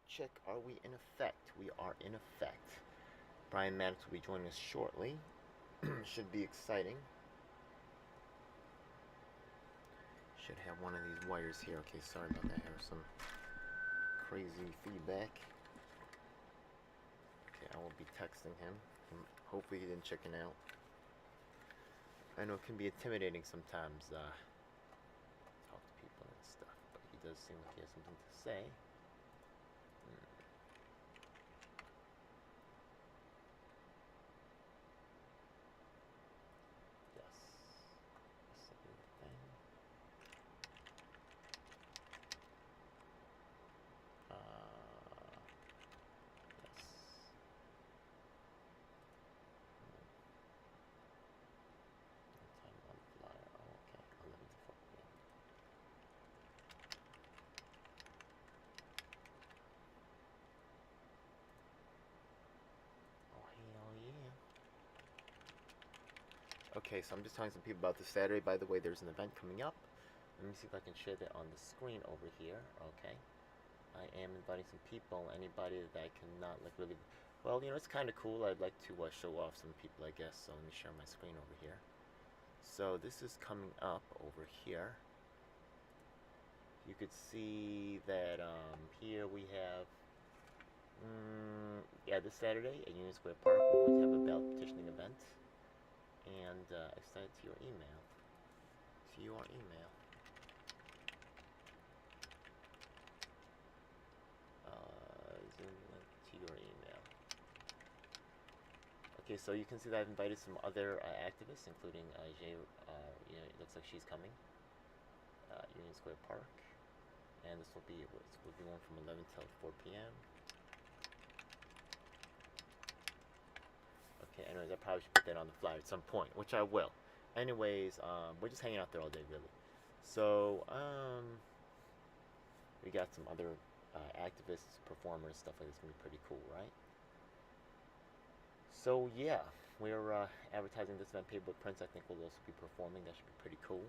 Check. Are we in effect? We are in effect. Brian Mannix will be joining us shortly. Should be exciting. Should have one of these wires here. Okay, sorry about that. There's some crazy feedback. Okay, I will be texting him. Hopefully he didn't chicken out. I know it can be intimidating sometimes, talk to people and stuff, but he does seem like he has something to say. Yes. Same thing. Yes. Time on flyer. Oh, okay. 11 to 4 p.m. Oh, hell yeah. Okay, so I'm just telling some people about this Saturday. By the way, there's an event coming up. Let me see if I can share that on the screen over here. Okay. I am inviting some people. Anybody that I cannot like really. Well, it's kind of cool. I'd like to show off some people, I guess. So let me share my screen over here. So this is coming up over here. You could see that here we have. Yeah, this Saturday at Union Square Park, we're going to have a ballot petitioning event. And I sent it to your email. To your email. Zoom link to your email. Okay, so you can see that I've invited some other activists, including Jay. It looks like she's coming. Union Square Park, and this will be one from 11 till 4 p.m. Okay, anyways, I probably should put that on the flyer at some point, which I will. Anyways, we're just hanging out there all day, really. So, we got some other activists, performers, stuff like this. Gonna be pretty cool, right? So yeah, we're advertising this event. Paperboy Prince, I think, will also be performing. That should be pretty cool.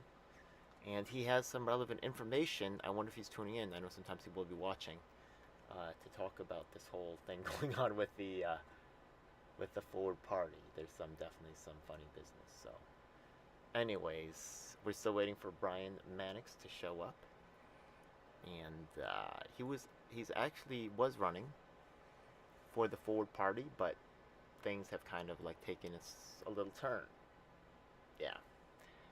And he has some relevant information. I wonder if he's tuning in. I know sometimes he will be watching to talk about this whole thing going on with the Forward Party. There's definitely some funny business. So, anyways, we're still waiting for Brian Mannix to show up, and he's actually was running for the Forward Party, but things have kind of like taken a little turn. Yeah.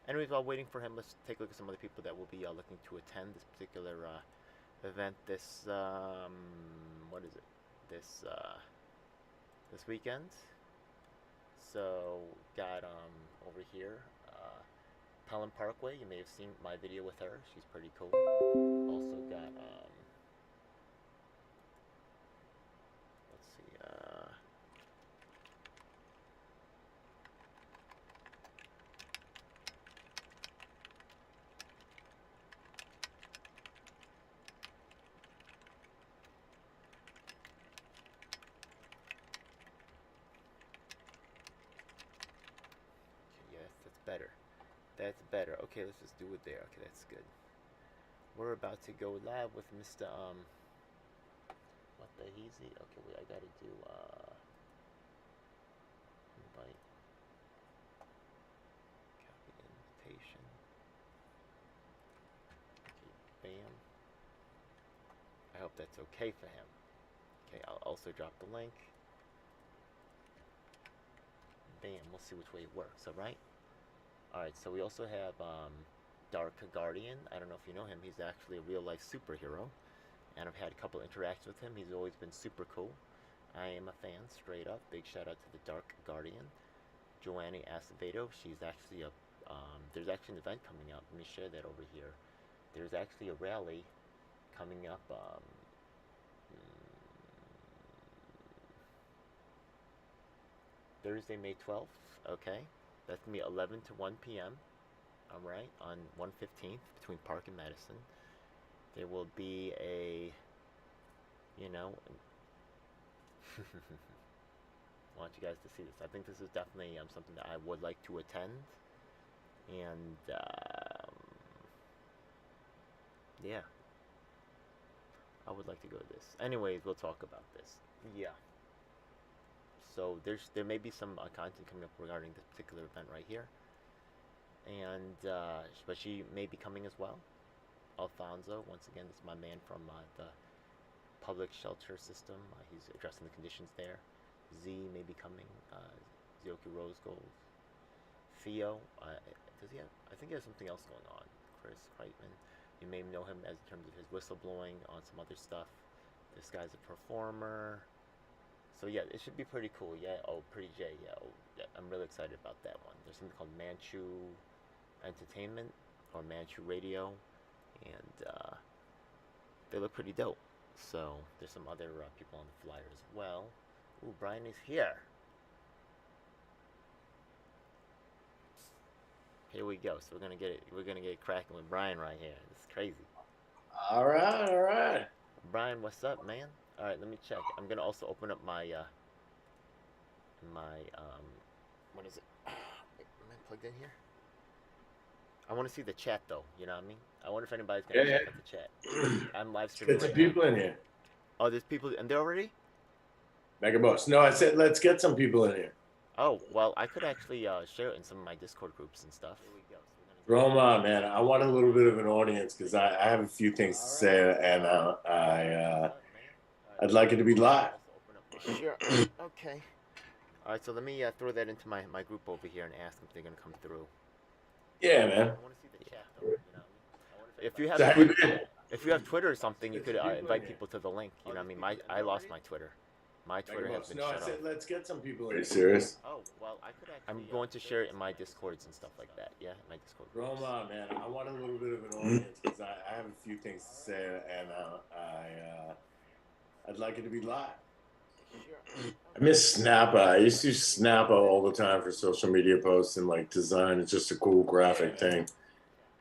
Anyways, while waiting for him, let's take a look at some other people that will be looking to attend this particular event. This what is it? This weekend. So got over here, Pelham Parkway. You may have seen my video with her. She's pretty cool. Also got let's see. Yes, that's better. That's better. Okay, let's just do it there. Okay, that's good. We're about to go live with Mr. What the heezy? Okay, wait, I gotta do invite, copy invitation. Okay, bam. I hope that's okay for him. Okay, I'll also drop the link. Bam, we'll see which way it works, alright? Alright, so we also have Dark Guardian. I don't know if you know him. He's actually a real life superhero. And I've had a couple interactions with him. He's always been super cool. I am a fan, straight up. Big shout out to the Dark Guardian. Joanne Acevedo, she's actually there's actually an event coming up. Let me share that over here. There's actually a rally coming up Thursday, May 12th. Okay, that's gonna be 11 to 1 p.m. All right, on 115th between Park and Madison. There will be a, I want you guys to see this. I think this is definitely something that I would like to attend, and yeah, I would like to go to this. Anyways, we'll talk about this. Yeah. So there may be some content coming up regarding this particular event right here, and but she may be coming as well. Alfonso, once again, this is my man from the public shelter system. He's addressing the conditions there. Z may be coming. Zioki Rose Gold. Theo, does he have? I think he has something else going on. Chris Kreitman. You may know him as in terms of his whistleblowing on some other stuff. This guy's a performer. So yeah, it should be pretty cool. Yeah. Oh, Pretty J. Yeah. Oh, yeah. I'm really excited about that one. There's something called Manchu Entertainment or Manchu Radio, and they look pretty dope. So there's some other people on the flyer as well. Ooh, Brian is here. Here we go. So we're gonna get it cracking with Brian right here. This is crazy. All right. Brian, what's up, man? All right, let me check. I'm gonna also open up my what is it? Am I plugged in here? I want to see the chat though. You know what I mean? I wonder if anybody's gonna check out the chat. I'm live streaming. Get some people in here. Oh, there's people, and they're already. Mega Boss. No, I said let's get some people in here. Oh, well, I could actually share it in some of my Discord groups and stuff. Here we go. Roma, man, I want a little bit of an audience because I have a few things to say, and I'd like it to be live. Sure. Okay. All right, so let me throw that into my group over here and ask if they're going to come through. Yeah, man. I want to see the chat, though. You know? If you have Twitter or something, you could invite people to the link. You know what I mean? I lost my Twitter. My Twitter has been shut off. Let's get some people in. Are you serious? Oh, well, I could actually... I'm going to share it in my Discords and stuff like that. Yeah, my Discord. Roma, man, I want a little bit of an audience because I have a few things to say, and I'd like it to be live. Sure. I miss Snappa. I used to use Snappa all the time for social media posts and like design. It's just a cool graphic thing.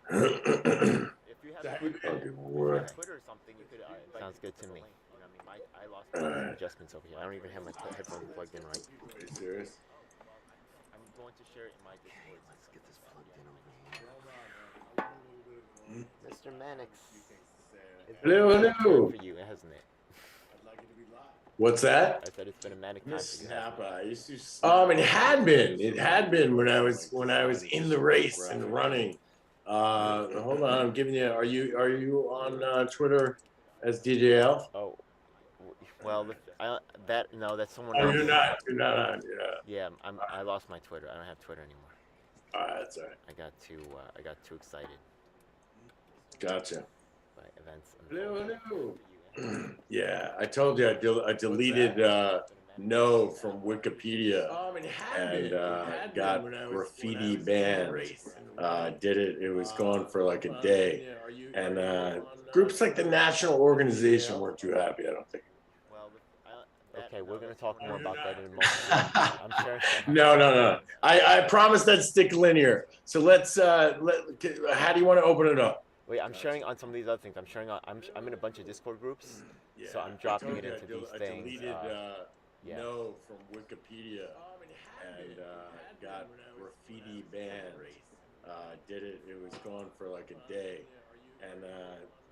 If you have Twitter or something, you could... Sounds good to me. I lost my adjustments over here. I don't even have my headphones plugged in right. Are you serious? I'm going to share it in my Discord. Let's get this plugged in over here. Mr. Mannix. Hello. For you, hasn't it? What's that? I said it's been a manic time for you. Snappa. I used to. It had been. It had been when I was in the race and running. Hold on. I'm giving you. Are you on Twitter as DJL? Oh. Well, that's someone else. You're not on. Yeah, I lost my Twitter. I don't have Twitter anymore. That's all right. I got too excited. Gotcha. By events. Hello. Yeah, I told you I deleted no from Wikipedia and got graffiti banned. Did it? It was gone for like a day, and groups like the National Organization weren't too happy. I don't think. Okay, we're going to talk more about that in a moment. I'm sure. No. I promise that stick linear. So let's. How do you want to open it up? Wait, I'm sharing on some of these other things. I'm in a bunch of Discord groups, so I'm dropping it into these things. I deleted no from Wikipedia and got graffiti banned. Did it? It was gone for like a day, and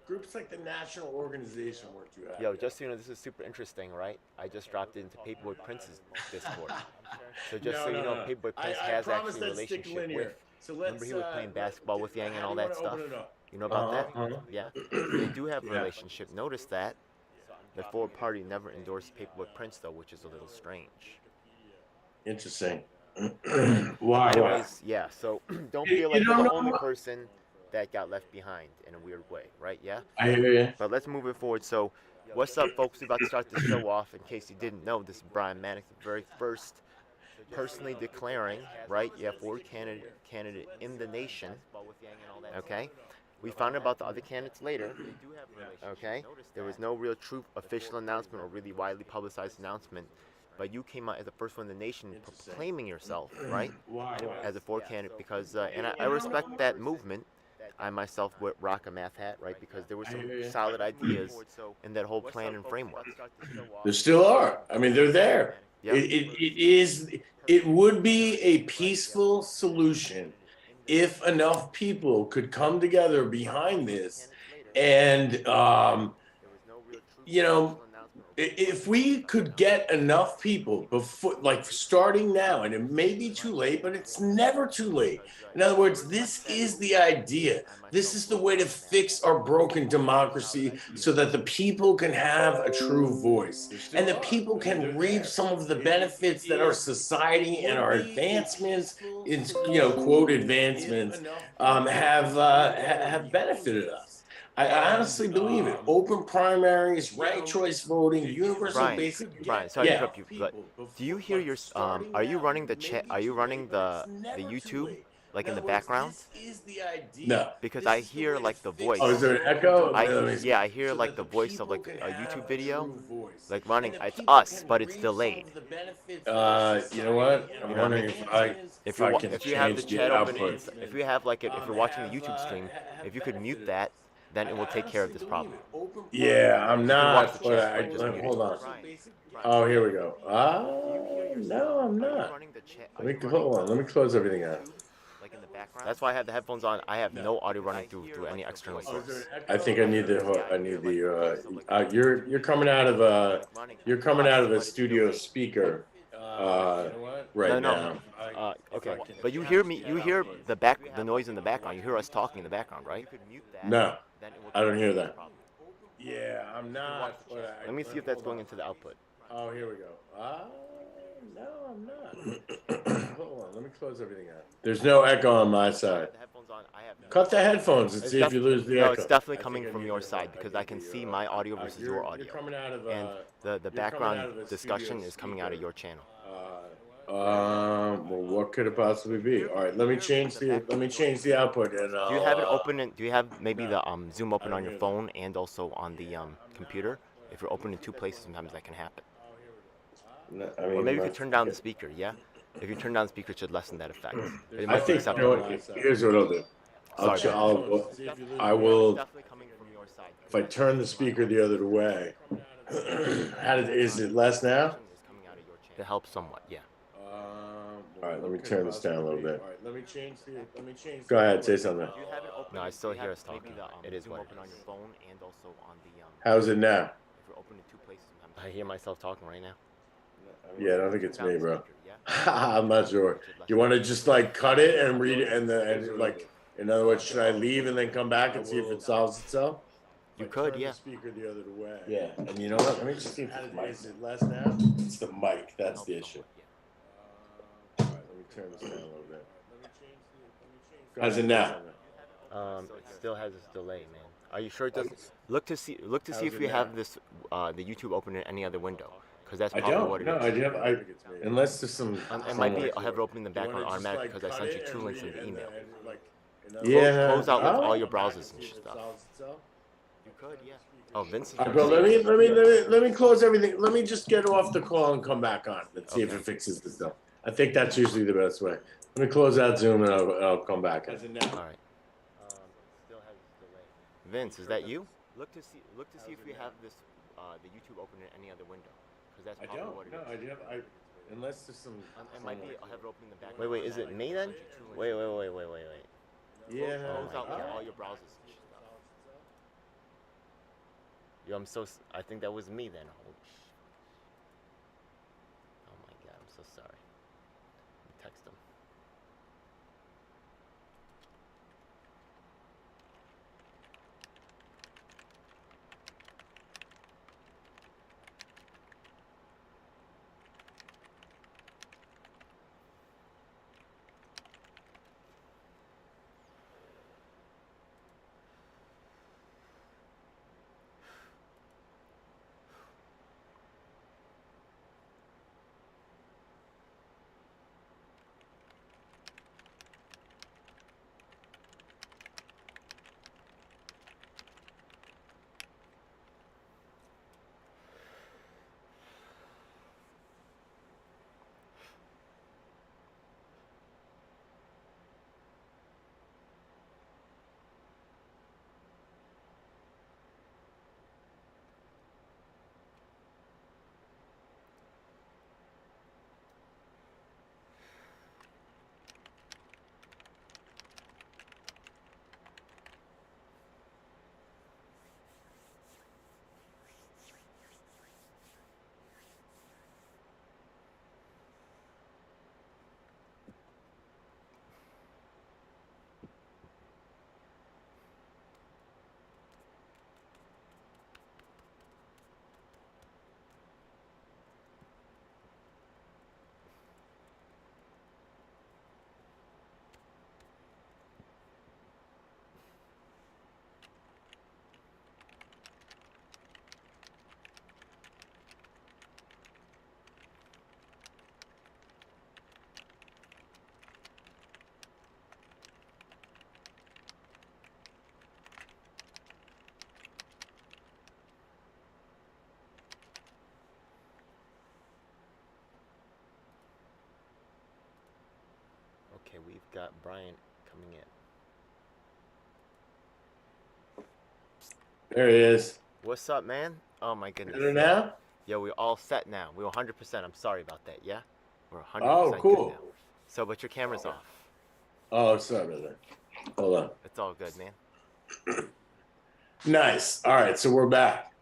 groups like the National Organization weren't too happy. Yo, just so you know, this is super interesting, right? I just dropped it into Paperboy Prince's Discord. So just so you know, Paperboy Prince has actually a relationship with. Remember he was playing basketball with Yang and all that stuff? You know about that? Yeah. They do have a relationship. Notice that. The forward party never endorsed Paperboy Prince, though, which is a little strange. Interesting. Why? Anyways, yeah, so don't feel like you're the only person that got left behind in a weird way, right? Yeah? I hear you. But let's move it forward. So, what's up, folks? We're about to start the show off. In case you didn't know, this is Brian Mannix, the very first personally declaring, right? Yeah, forward candidate in the nation. Okay? We found out about the other candidates later. Okay? There was no real true official announcement or really widely publicized announcement. But you came out as the first one in the nation proclaiming yourself, right? As a forward candidate because, and I respect that movement. I myself would rock a math hat, right? Because there were some solid ideas in that whole plan and framework. There still are. I mean, they're there. Yep. It would be a peaceful solution if enough people could come together behind this and you know, if we could get enough people before, like starting now, and it may be too late, but it's never too late. In other words, this is the idea. This is the way to fix our broken democracy so that the people can have a true voice and the people can reap some of the benefits that our society and our advancements, in, quote advancements, have benefited us. I honestly believe it. Open primaries, ranked choice voting, universal basic. Brian, sorry to interrupt you, but do you hear your are you running the chat? Are you running the YouTube like in the background? No. Because I hear like the voice. Oh, is there an echo? Yeah, I hear like the voice of like a YouTube video, like running. It's us, but it's delayed. You know what? I'm wondering if I can if you have the change chat the open, output. if you have like if you're watching the YouTube stream, if you could mute that, then it will take care of this problem. Yeah, I'm not. the But chat, just mute it. hold on. Oh, here we go. No, I'm not. Hold on. Let me close everything out. Like in the background. That's why I have the headphones on. I have no audio running through any external source. I think I need the. You're coming out of a studio speaker. Right now. Okay, but you hear the noise in the background. You hear us talking in the background, right? No, I don't hear that. Yeah, I'm not. Let me see if that's going into the output. Oh, here we go. No, I'm not. Hold on, let me close everything out. There's no echo on my side. Cut the headphones and see if you lose the echo. No, it's definitely coming from your side because I can see my audio versus your audio. And the background discussion is coming out of your channel. Well, what could it possibly be? All right, let me change the output. And do you have it open? Do you have maybe the Zoom open on your phone and also on the computer? If you're open in two places, sometimes that can happen. No, or maybe you could turn down the speaker. Yeah, if you turn down the speaker, it should lessen that effect. I think here's what I'll do. I will. If I turn the speaker the other way, is it less now? It helps somewhat. Yeah. All right, let me turn this down a little bit. Go ahead, say something. No, I still hear us talking. It is what it is. On your phone and also on the. How's it now? If you're open in two places, I hear myself talking right now. Yeah, I don't think it's me, bro. I'm not sure. You want to just like cut it and read it, and like, in other words, should I leave and then come back and see if it solves itself? You could, yeah. Speaker the other way. Yeah, and you know what? Let me just see if is it less now? It's the mic. That's the issue. All right, let me turn this down a little bit. How's it now? It still has this delay, man. Are you sure it doesn't? Look to see if you have this the YouTube open in any other window, because that's probably what it is. I unless there's some. It might be I have it open in the background automatically because I sent you 2 links in the email. Yeah. Close out like all your browsers and stuff. You could, yeah. Oh, Vince. Bro, let me close everything. Let me just get off the call and come back on and see if it fixes the stuff. I think that's usually the best way. Let me close out Zoom and I'll come back. All right. Still has delay. Vince, is that you? Look to see if you have this the YouTube open in any other window, because that's probably what it is. No, I unless there's some. It might be I have it open in the back. Wait, is it me then? Wait. Yeah. Close out like all your browsers and stuff. Yo, I think that was me then. Oh my god, I'm so sorry. Text him. got Brian coming in. There he is. What's up, man? Oh my goodness. Better Yeah. now? Yeah, we're all set now. We're 100%. I'm sorry about that. Yeah, we're 100% Oh, good cool. now. So, but your camera's off. Oh, sorry about that. Hold on. It's all good, man. Nice. All right, so we're back.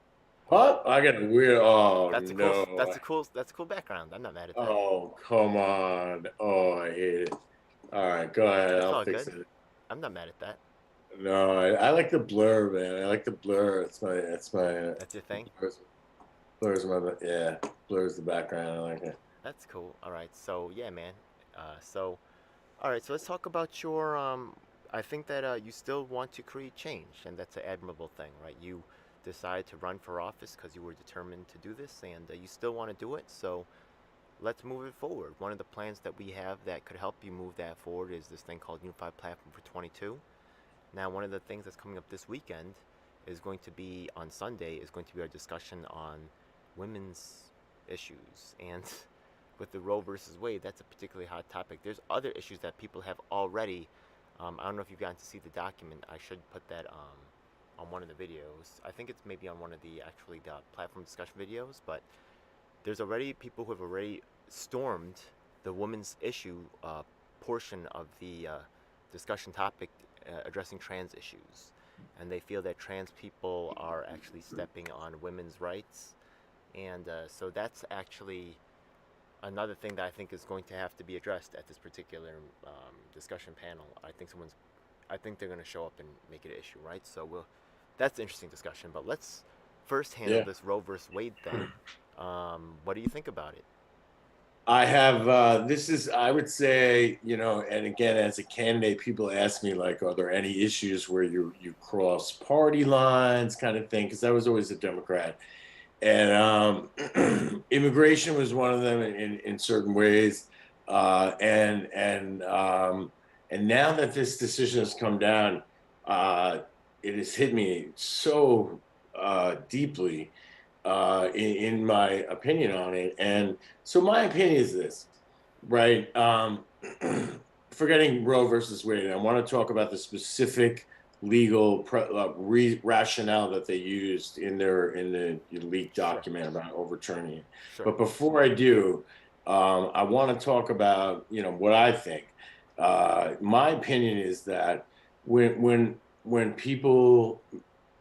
What? I got a weird. Oh That's a no. cool. That's a cool. That's a cool background. I'm not mad at that. Oh, come on. Oh, I hate it. All right, go ahead. That's I'll all fix good. it. I'm not mad at that. No, I like the blur, man. I like the blur. It's my. That's your thing. Blur's my. Yeah, blur's the background. I like it. That's cool. All right. So yeah, man. All right. So let's talk about your. I think that you still want to create change, and that's an admirable thing, right? You decided to run for office because you were determined to do this, and you still want to do it. So let's move it forward. One of the plans that we have that could help you move that forward is this thing called Unified Platform for 22. Now, one of the things that's coming up this weekend is going to be on Sunday is going to be our discussion on women's issues. And with the Roe versus Wade, that's a particularly hot topic. There's other issues that people have already. I don't know if you've gotten to see the document. I should put that on one of the videos. I think it's maybe on one of the actually the platform discussion videos. But there's already people who have already stormed the women's issue portion of the discussion topic addressing trans issues, and they feel that trans people are actually stepping on women's rights, and so that's actually another thing that I think is going to have to be addressed at this particular discussion panel. I think they're going to show up and make it an issue, right? So that's an interesting discussion, but let's first handle this Roe versus Wade thing. What do you think about it? I have, this is, I would say, and again, as a candidate, people ask me, like, are there any issues where you cross party lines kind of thing? Because I was always a Democrat. And immigration was one of them in certain ways. And now that this decision has come down, it has hit me so deeply in my opinion on it. And so my opinion is this, right? Forgetting Roe versus Wade, I want to talk about the specific legal rationale that they used in the leaked document about overturning it. Sure. But before I do, I want to talk about what I think. My opinion is that when people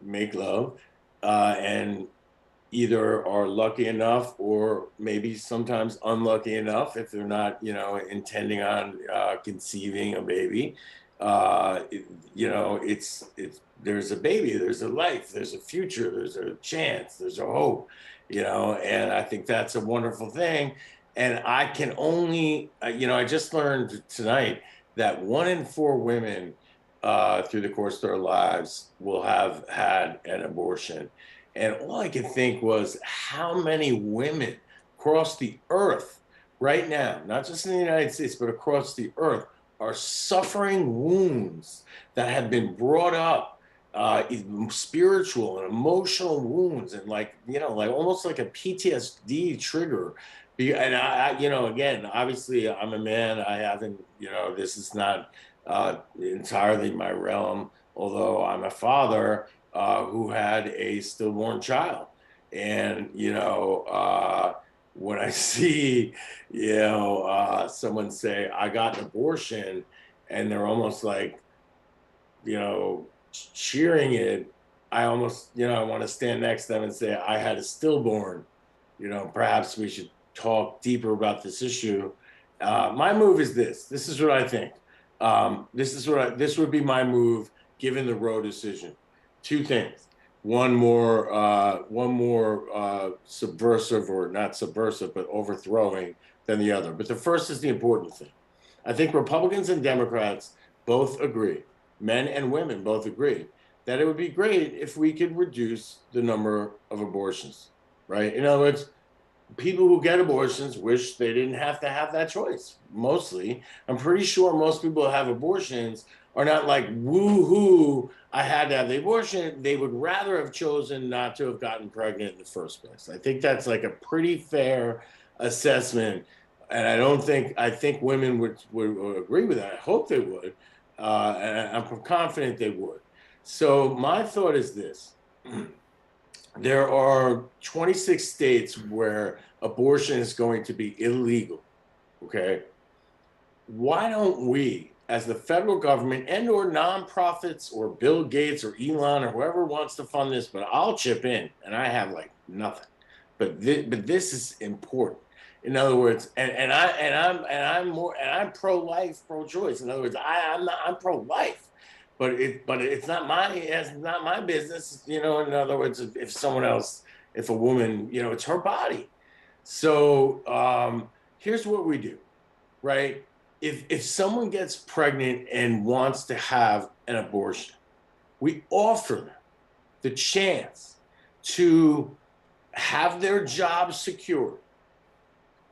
make love and either are lucky enough or maybe sometimes unlucky enough if they're not, intending on conceiving a baby. It's there's a baby, there's a life, there's a future, there's a chance, there's a hope, and I think that's a wonderful thing. And I can only, I just learned tonight that 1 in 4 women through the course of their lives will have had an abortion. And all I could think was how many women across the earth right now, not just in the United States, but across the earth, are suffering wounds that have been brought up, spiritual and emotional wounds, and like almost like a PTSD trigger. And again, obviously I'm a man. I haven't, this is not entirely my realm, although I'm a father who had a stillborn child. And, when I see, someone say, I got an abortion, and they're almost like, cheering it, I almost, I want to stand next to them and say, I had a stillborn. Perhaps we should talk deeper about this issue. My move is this. This is what I think. This would be my move given the Roe decision. 2 things. One more subversive, or not subversive, but overthrowing than the other. But the first is the important thing. I think Republicans and Democrats both agree, men and women both agree, that it would be great if we could reduce the number of abortions, right? In other words, people who get abortions wish they didn't have to have that choice. Mostly, I'm pretty sure most people who have abortions are not like, woo-hoo, I had to have the abortion. They would rather have chosen not to have gotten pregnant in the first place. I think that's like a pretty fair assessment and I think women would agree with that. I hope they would, and I'm confident they would. So my thought is this: there are 26 states where abortion is going to be illegal. Okay, why don't we, as the federal government and or nonprofits or Bill Gates or Elon or whoever wants to fund this, but I'll chip in, and I have like nothing. But this is important. In other words, I'm pro-life, pro-choice. In other words, I'm pro-life, but it's not my business. You know, in other words, if someone else, if a woman, you know, it's her body. So here's what we do, right? If someone gets pregnant and wants to have an abortion, we offer them the chance to have their job secured,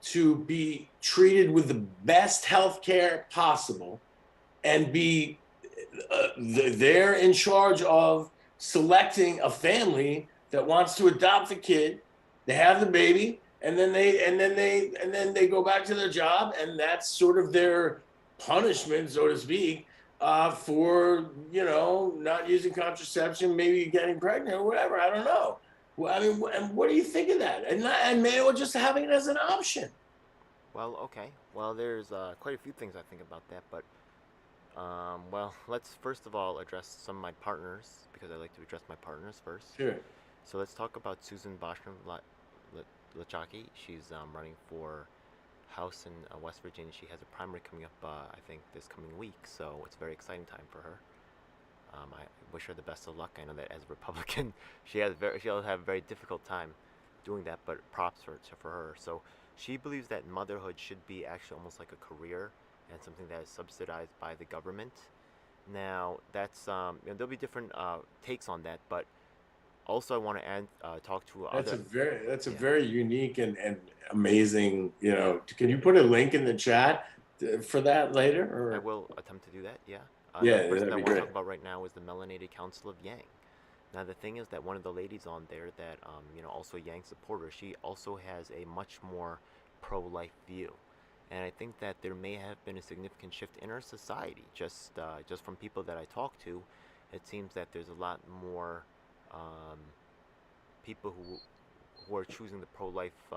to be treated with the best health care possible, and be they're in charge of selecting a family that wants to adopt the kid. They have the baby, and then they go back to their job, and that's sort of their punishment, so to speak, for, you know, not using contraception, maybe getting pregnant or whatever. I don't know. Well, I mean, and what do you think of that? And maybe we're just having it as an option. Well, okay. Well, there's quite a few things I think about that, but well, let's first of all address some of my partners because I like to address my partners first. Sure. So let's talk about Susan Boschman Lachaki. She's running for House in West Virginia. She has a primary coming up, I think, this coming week, so it's a very exciting time for her. I wish her the best of luck. I know that as a Republican, she'll have a very difficult time doing that, but props for her. So she believes that motherhood should be actually almost like a career and something that is subsidized by the government. Now, that's there'll be different takes on that, but also I want to talk to other. That's a very unique and amazing. You know, can you put a link in the chat for that later? Or? I will attempt to do that. Yeah. Yeah, the person that'd I be want to great. talk about right now is the Melanated Council of Yang. Now the thing is that one of the ladies on there that also Yang supporter, she also has a much more pro-life view, and I think that there may have been a significant shift in our society. Just from people that I talk to, it seems that there's a lot more people who are choosing the pro-life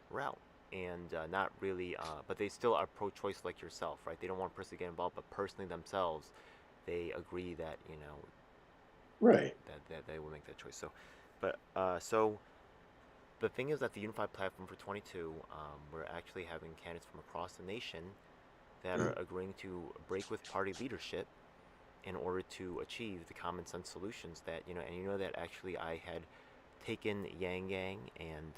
route. And not really, but they still are pro-choice like yourself, right? They don't want a person to get involved, but personally themselves, they agree that right, that they will make that choice. So, but so the thing is that the Unified Platform for 22, we're actually having candidates from across the nation that are agreeing to break with party leadership in order to achieve the common sense solutions that and that actually I had taken Yang Gang and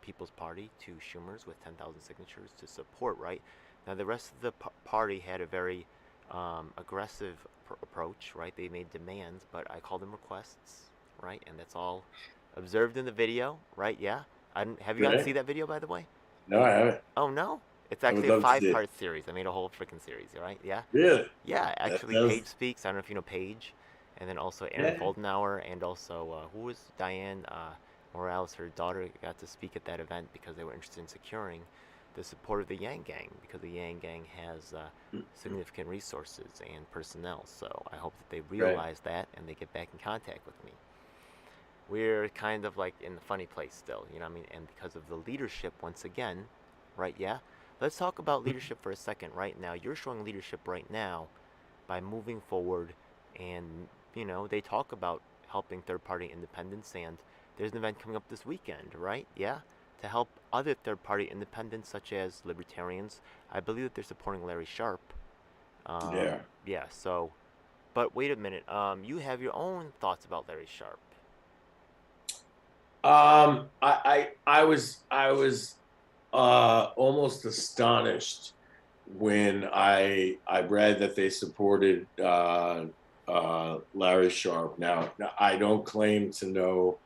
People's Party to Schumer's with 10,000 signatures to support, right? Now, the rest of the party had a very aggressive approach, right? They made demands, but I called them requests, right? And that's all observed in the video, right? Yeah? Have you gotten to see that video, by the way? No, I haven't. Oh, no? It's actually a 5-part series. I made a whole freaking series, right? Yeah? Really? Yeah, actually, Paige speaks. I don't know if you know Paige. And then also Aaron Foldenauer, and also who was Diane Morales, her daughter, got to speak at that event because they were interested in securing the support of the Yang Gang, because the Yang Gang has significant resources and personnel. So I hope that they realize that and they get back in contact with me. We're kind of like in the funny place still, you know what I mean? And because of the leadership, once again, right? Yeah? Let's talk about leadership for a second right now. You're showing leadership right now by moving forward, and they talk about helping third-party independents, and there's an event coming up this weekend, right? Yeah? To help other third-party independents, such as libertarians. I believe that they're supporting Larry Sharp. Yeah, so, but wait a minute. You have your own thoughts about Larry Sharp. I was almost astonished when I read that they supported Larry Sharp. Now, I don't claim to know,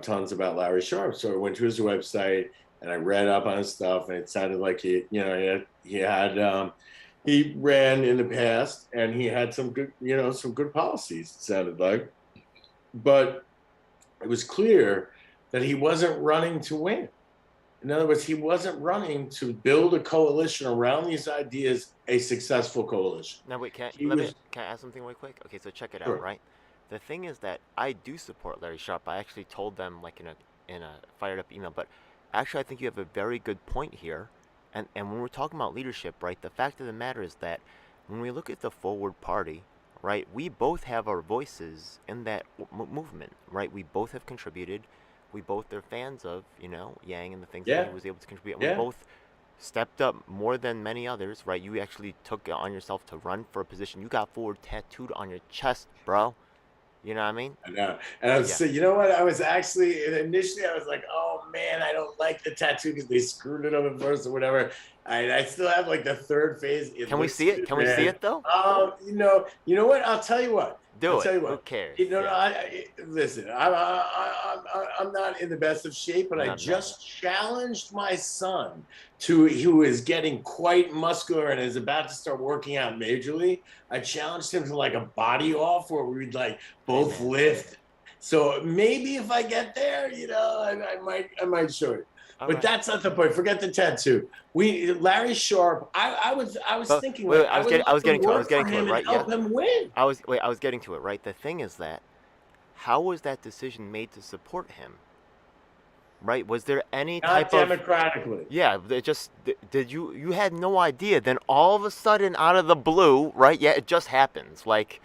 tons about Larry Sharp. So I went to his website and I read up on his stuff, and it sounded like he ran in the past and he had some good policies, it sounded like. But it was clear that he wasn't running to win. In other words, he wasn't running to build a coalition around these ideas, a successful coalition. Now wait, He was can I ask something really quick? Okay, so check it out, sure. right? The thing is that I do support Larry Sharp. I actually told them like in a fired up email, but actually I think you have a very good point here. And when we're talking about leadership, right? The fact of the matter is that when we look at the Forward Party, right, we both have our voices in that movement, right? We both have contributed. We both are fans of, Yang and the things that Yeah, he was able to contribute. And we yeah. both stepped up more than many others, right? You actually took it on yourself to run for a position. You got Forward tattooed on your chest, bro. You know what I mean? I know. And I was Yeah. so you know what? I was actually initially I was like, oh man, I don't like the tattoo because they screwed it up at first or whatever. I still have like the third phase. It Can we looks see it? good, Can we see man. it though? You know what? I'll tell you what. I'll Do it. tell you Who what. cares? You know, Yeah. listen. I'm not in the best of shape, but I No, no. just challenged my son who is getting quite muscular and is about to start working out majorly. I challenged him to like a body off where we'd like both man. lift. So maybe if I get there, I might show it. All But right. that's not the point. Forget the tattoo. Larry Sharp. I was But thinking wait, like I was getting to it, him right? and help Yeah. him win. I was getting to it, right? The thing is that how was that decision made to support him? Right? Was there any Not type of democratically. yeah, it just did you had no idea. Then all of a sudden out of the blue, right? Yeah, it just happens. Like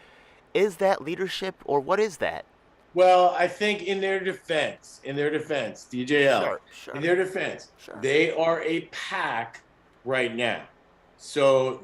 is that leadership or what is that? Well, I think in their defense, DJL, Sure. in their defense, Sure. they are a pack right now. So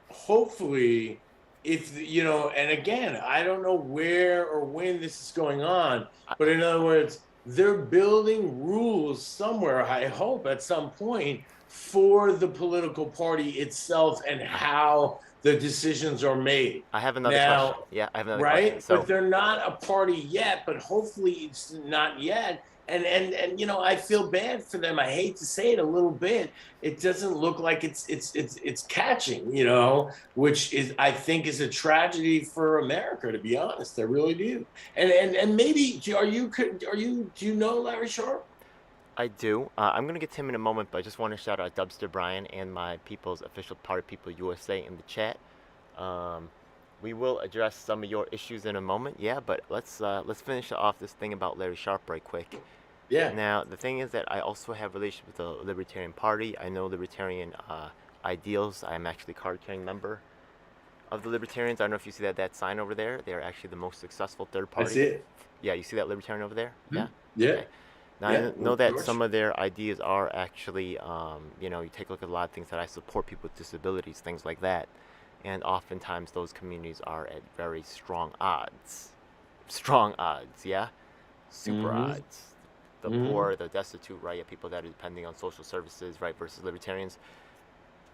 hopefully, if and again, I don't know where or when this is going on, but in other words, they're building rules somewhere. I hope at some point for the political party itself and how the decisions are made. I have another Now, question. Yeah, I have another question. right? So But they're not a party yet, but hopefully it's not yet. And I feel bad for them. I hate to say it a little bit. It doesn't look like it's catching, which is I think is a tragedy for America, to be honest. I really do. And maybe do you know Larry Sharp? I do. I'm gonna get to him in a moment, but I just want to shout out Dubster Brian and my People's Official Party People USA in the chat. Um, we will address some of your issues in a moment, yeah. But let's finish off this thing about Larry Sharp right quick. Yeah. Now the thing is that I also have relations with the Libertarian Party. I know Libertarian ideals. I'm actually a card-carrying member of the Libertarians. I don't know if you see that sign over there. They're actually the most successful third party. I see it. Yeah, you see that Libertarian over there? Mm-hmm. Yeah. Yeah. Okay. Now Yeah, I know that George. some of their ideas are actually, you take a look at a lot of things that I support people with disabilities, things like that, and oftentimes those communities are at very strong odds. Strong odds, yeah, super Mhm. odds. The Mhm. poor, the destitute, right? People that are depending on social services, right, versus libertarians.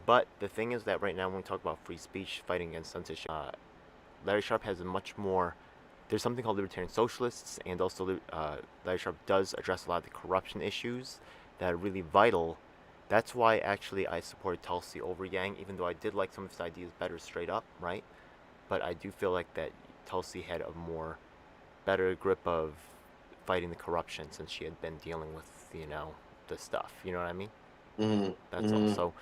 But the thing is that right now, when we talk about free speech, fighting against censorship, Larry Sharp has a much more. There's something called libertarian socialists, and also Larry Sharp does address a lot of the corruption issues that are really vital. That's why actually I supported Tulsi over Yang, even though I did like some of his ideas better straight up, right? But I do feel like that Tulsi had a more better grip of fighting the corruption since she had been dealing with, the stuff. You know what I mean? Mm-hmm. That's all. So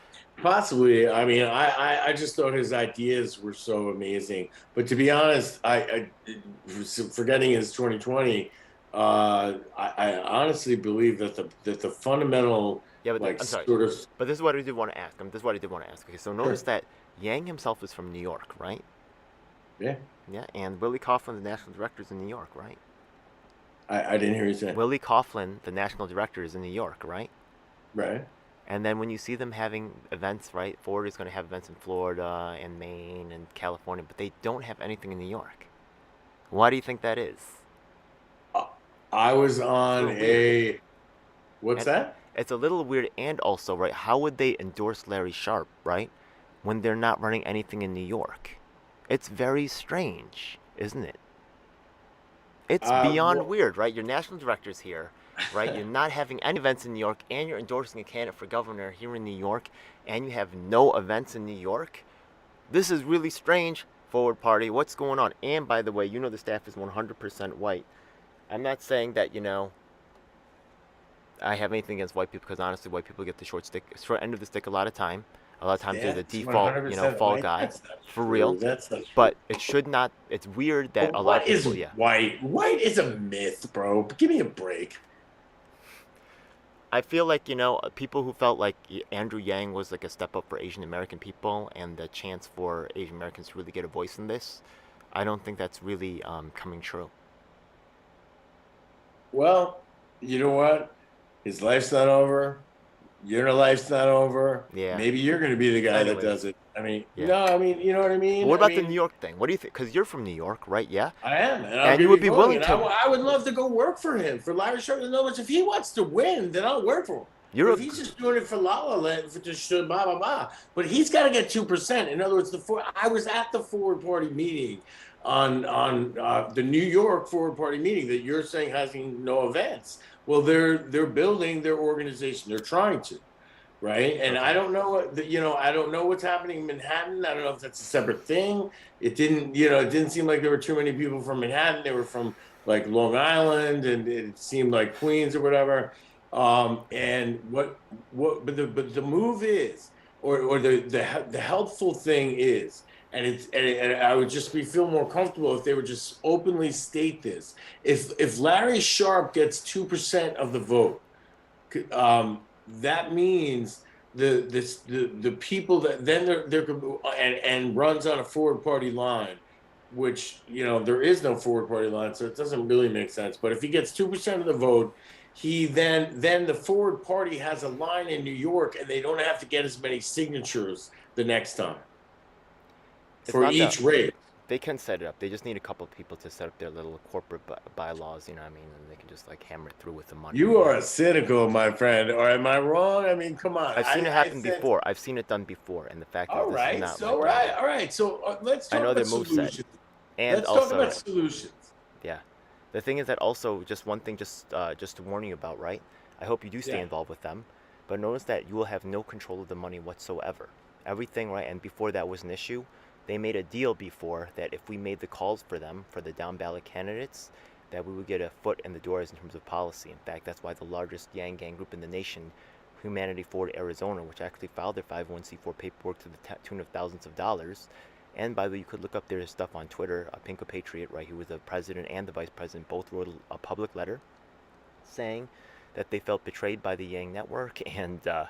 Possibly. I mean, I just thought his ideas were so amazing. But to be honest, I forgetting his 2020, I honestly believe that the fundamental yeah, but like I'm sorry. sort of But this is what I did want to ask. This is what I did want to ask. Okay, so notice that Yang himself is from New York, right? yeah. Yeah, and Willie Coughlin, the national director, is in New York, right? I didn't hear you say. Willie Coughlin, the national director, is in New York, right? Right. And then when you see them having events, right? Ford is going to have events in Florida and Maine and California, but they don't have anything in New York. Why do you think that is? I was on a. What's that? It's a little weird, and also, right? How would they endorse Larry Sharp, right? When they're not running anything in New York? It's very strange, isn't it? It's beyond weird, right? Your national director's here, right? You're not having any events in New York, and you're endorsing a candidate for governor here in New York, and you have no events in New York. This is really strange, Forward Party. What's going on? And by the way, the staff is 100% white. I'm not saying that, I have anything against white people because honestly, white people get the short end of the stick a lot of time. A lot of times they're the That's default, 100% fall white. guy, That's not for true. real. That's not true. But it should not. It's weird that But a lot of what is people, yeah. white? White is a myth, bro. Give me a break. I feel like people who felt like Andrew Yang was like a step up for Asian American people and the chance for Asian Americans to really get a voice in this. I don't think that's really coming true. Well, you know what? His life's not over. Your life's not over. Yeah. Maybe you're going to be the guy that Anyways. does it. I mean, Yeah. no, I mean, you know what I mean? But what about the New York thing? What do you think? Because you're from New York, right? Yeah. I am, and you would be willing to. I would love to go work for him, for Larry Sharp. In other words, if he wants to win, then I'll work for him. If he's just doing it for La La Land, for just blah blah blah, but he's got to get 2%. In other words, I was at the Forward Party meeting on the New York Forward Party meeting that you're saying has no events. Well, they're building their organization. They're trying to, right? And I don't know I don't know what's happening in Manhattan. I don't know if that's a separate thing. It didn't seem like there were too many people from Manhattan. They were from like Long Island, and it seemed like Queens or whatever. But the move is, or the helpful thing is, and I would just feel more comfortable if they would just openly state this. If Larry Sharp gets 2% of the vote, that means the people that then they're and runs on a Forward Party line, which there is no Forward Party line, so it doesn't really make sense. But if he gets 2% of the vote, he then the Forward Party has a line in New York, and they don't have to get as many signatures the next time for each race. They can set it up. They just need a couple of people to set up their little corporate bylaws, you know what I mean? And they can just like hammer it through with the money. You are cynical, my friend. Or am I wrong? I mean, come on. I've seen it happen before. I've seen it done before, and the fact that this is not all right. So let's talk about solutions. And let's talk about solutions. Yeah. The thing is that also, just one thing, just to warn you about, right? I hope you do stay involved with them, but notice that you will have no control of the money whatsoever. Everything, right? And before that was an issue, they made a deal before that if we made the calls for them, for the down ballot candidates, that we would get a foot in the doors in terms of policy. In fact, that's why the largest Yang Gang group in the nation, Humanity Forward Arizona, which actually filed their 501c4 paperwork to the tune of thousands of dollars. And by the way, you could look up their stuff on Twitter. Pinko Patriot, right, who was the president and the vice president, both wrote a public letter saying that they felt betrayed by the Yang network and that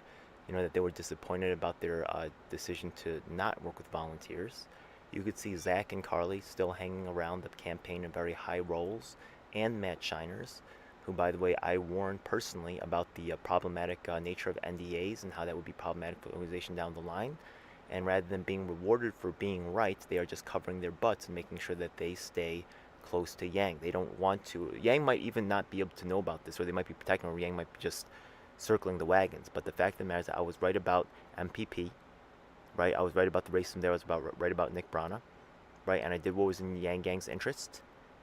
they were disappointed about their decision to not work with volunteers. You could see Zach and Carly still hanging around the campaign in very high roles, and Matt Shiners, who, by the way, I warned personally about the problematic nature of NDAs and how that would be problematic for the organization down the line. And rather than being rewarded for being right, they are just covering their butts and making sure that they stay close to Yang. They don't want to. Yang might even not be able to know about this, or they might be protecting, or Yang might be just circling the wagons. But the fact of the matter is that I was right about MPP, right? I was right about the racism there. I was right about Nick Brana, right? And I did what was in Yang Gang's interest,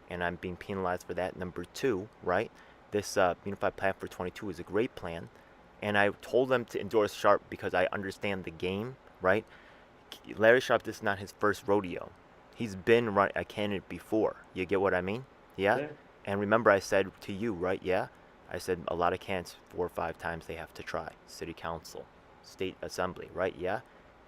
and I'm being penalized for that. Number two, right? This Unified Plan for 22 is a great plan, and I told them to endorse Sharp because I understand the game, right? Larry Sharp, this is not his first rodeo. He's been a candidate before. You get what I mean? Yeah? And remember I said to you, right? Yeah? I said a lot of candidates 4 or 5 times they have to try. City council, state assembly, right? Yeah?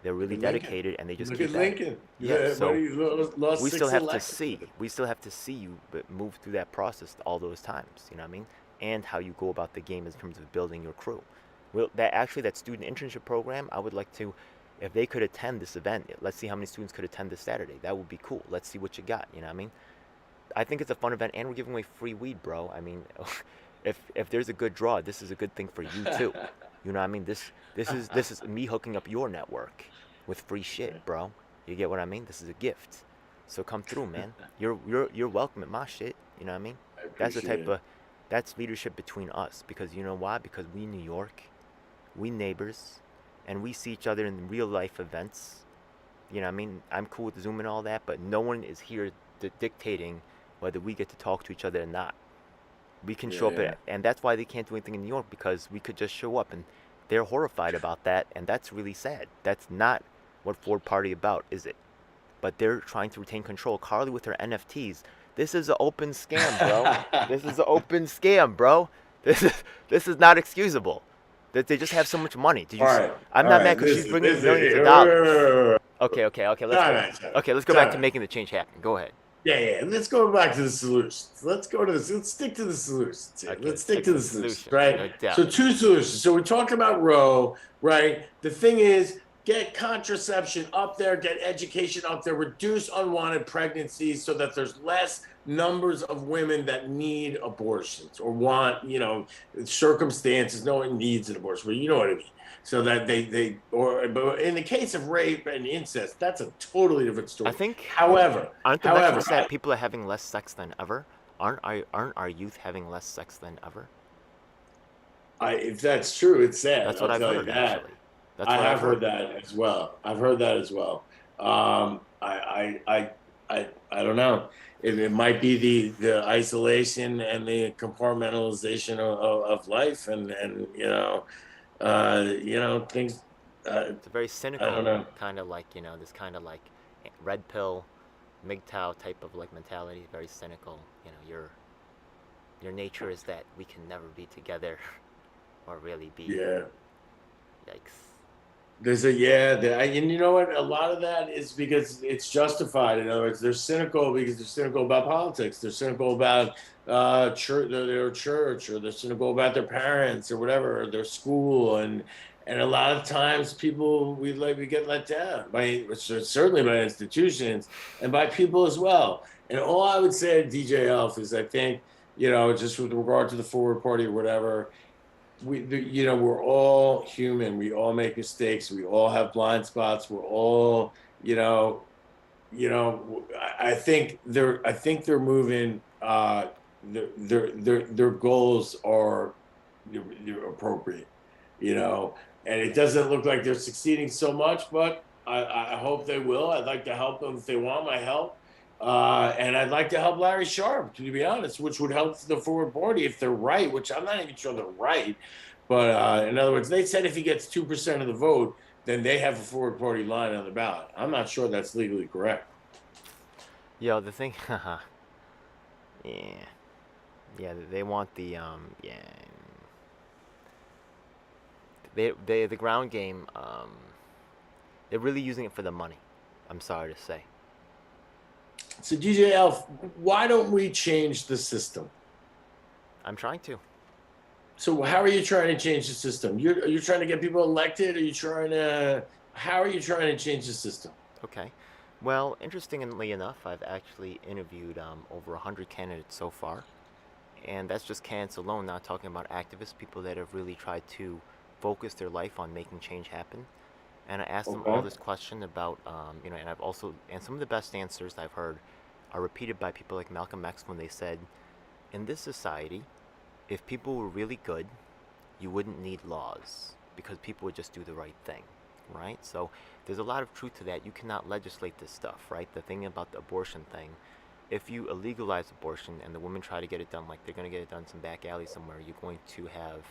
They're really dedicated, and they just keep Lincoln. Yeah, so we still have to see. We still have to see you move through that process all those times. You know what I mean? And how you go about the game in terms of building your crew. Well, that student internship program, I would like to, if they could attend this event, let's see how many students could attend this Saturday. That would be cool. Let's see what you got. You know what I mean? I think it's a fun event, and we're giving away free weed, bro. I mean, if there's a good draw, this is a good thing for you too. You know what I mean? This is me hooking up your network with free shit, bro. You get what I mean? This is a gift. So come through, man. You're welcome at my shit. You know what I mean? That's the type of that's leadership between us, because you know why? Because we New York, we neighbors, and we see each other in real life events. You know what I mean? I'm cool with Zoom and all that, but no one is here dictating whether we get to talk to each other or not. We can show up and that's why they can't do anything in New York, because we could just show up, and they're horrified about that, and that's really sad. That's not what Forward Party about, is it? But they're trying to retain control. Carly with her NFTs. This is an open scam, bro. This is an open scam, bro. This is not excusable. That they just have so much money. Did you? All right. I'm All not right. mad because she's Listen, bringing listen. millions of Wait, dollars. wait, wait. Okay. Let's go. Okay, let's go Time back to out. making the change happen. Go ahead. Yeah. Let's go back to the solutions. Let's go to this. Let's stick to the solutions. Here. Okay, Let's stick to the solutions. solutions, right? No doubt. So 2 solutions. So we talked about Roe, right? The thing is, get contraception up there, get education up there, reduce unwanted pregnancies so that there's less numbers of women that need abortions or want, circumstances. No one needs an abortion, but you know what I mean. So that but in the case of rape and incest, that's a totally different story. I think. However, aren't the metrics that people are having less sex than ever? Aren't our youth having less sex than ever? If that's true, it's sad. That's what I've heard. Actually, that's what I've heard that as well. I've heard that as well. I don't know. It might be the isolation and the compartmentalization of life, and things. It's a very cynical kind of like this kind of like red pill, MGTOW type of like mentality. Very cynical. Your nature is that we can never be together, or really be. Yeah. Yikes. There's and you know what? A lot of that is because it's justified. In other words, they're cynical because they're cynical about politics. They're cynical about church, their church, or they're cynical about their parents, or whatever, or their school, and a lot of times people we get let down by certainly by institutions and by people as well. And all I would say to DJ Elf is I think just with regard to the Forward Party or whatever. We're all human. We all make mistakes. We all have blind spots. We're all, I think they're moving. Their goals are appropriate, and it doesn't look like they're succeeding so much, but I hope they will. I'd like to help them if they want my help. And I'd like to help Larry Sharp, to be honest, which would help the Forward Party if they're right, which I'm not even sure they're right. But in other words, they said if he gets 2% of the vote, then they have a Forward Party line on the ballot. I'm not sure that's legally correct. Yo, the thing, yeah, they want the the ground game. They're really using it for the money. I'm sorry to say. So DJ Elf, why don't we change the system? I'm trying to. So how are you trying to change the system? Are you trying to get people elected? How are you trying to change the system? Okay. Well, interestingly enough, I've actually interviewed over 100 candidates so far. And that's just candidates alone, not talking about activists, people that have really tried to focus their life on making change happen. And I asked them all this question about, and some of the best answers I've heard are repeated by people like Malcolm X when they said, in this society, if people were really good, you wouldn't need laws because people would just do the right thing, right? So there's a lot of truth to that. You cannot legislate this stuff, right? The thing about the abortion thing, if you illegalize abortion and the women try to get it done like they're going to get it done in some back alley somewhere, you're going to have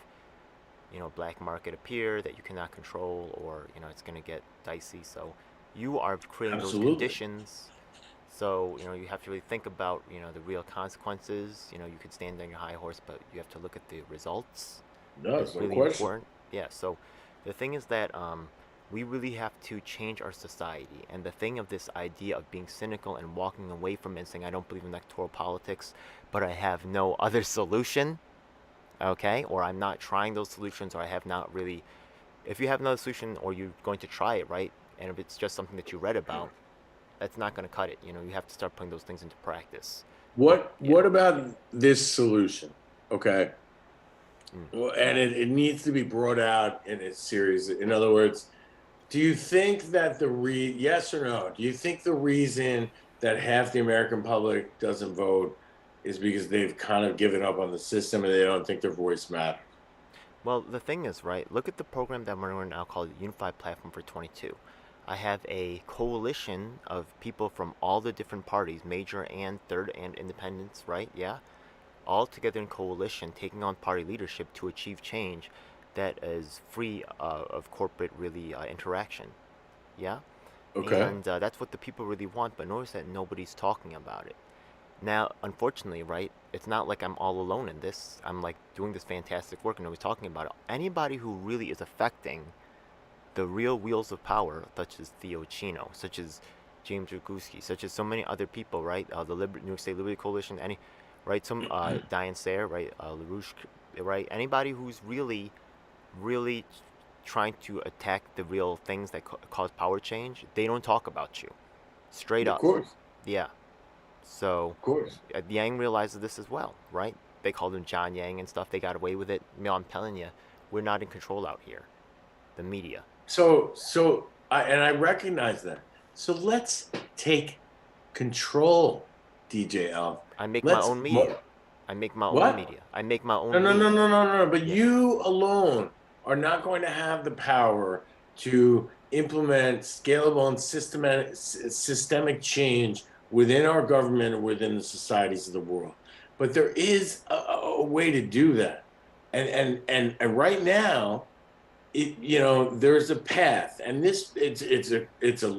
black market appear that you cannot control, or it's going to get dicey. So you are creating those conditions. So you have to really think about the real consequences. You could stand on your high horse, but you have to look at the results. No, it's really important. Yeah. So the thing is that we really have to change our society. And the thing of this idea of being cynical and walking away from it and saying I don't believe in electoral politics, but I have no other solution. Okay, or I'm not trying those solutions, or I have not really. If you have another solution, or you're going to try it, right? And if it's just something that you read about, that's not going to cut it. You have to start putting those things into practice. What about this solution? Okay, well, and it needs to be brought out in a series. In other words, do you think that yes or no? Do you think the reason that half the American public doesn't vote is because they've kind of given up on the system and they don't think their voice matters? Well, the thing is, right, look at the program that we're now called the Unified Platform for 22. I have a coalition of people from all the different parties, major and third and independents, right? Yeah? All together in coalition, taking on party leadership to achieve change that is free of corporate, really, interaction. Yeah? Okay. And that's what the people really want, but notice that nobody's talking about it. Now, unfortunately, right, it's not like I'm all alone in this. I'm like doing this fantastic work and always talking about it. Anybody who really is affecting the real wheels of power, such as Theo Chino, such as James Roguski, such as so many other people, right? The New York State Liberty Coalition, right? Some Diane Sayre, right? LaRouche, right? Anybody who's really trying to attack the real things that cause power change, they don't talk about you, straight Of up. course. Yeah. So Of course. Yang realizes this as well, right? They called him John Yang and stuff. They got away with it. I'm telling you, we're not in control out here. The media. I recognize that. So let's take control, DJ L. I make my own media. I make my own media. I make my own media. No. But yeah. You alone are not going to have the power to implement scalable and systemic change within our government or within the societies of the world. But there is a way to do that. And right now, there's a path, and it's a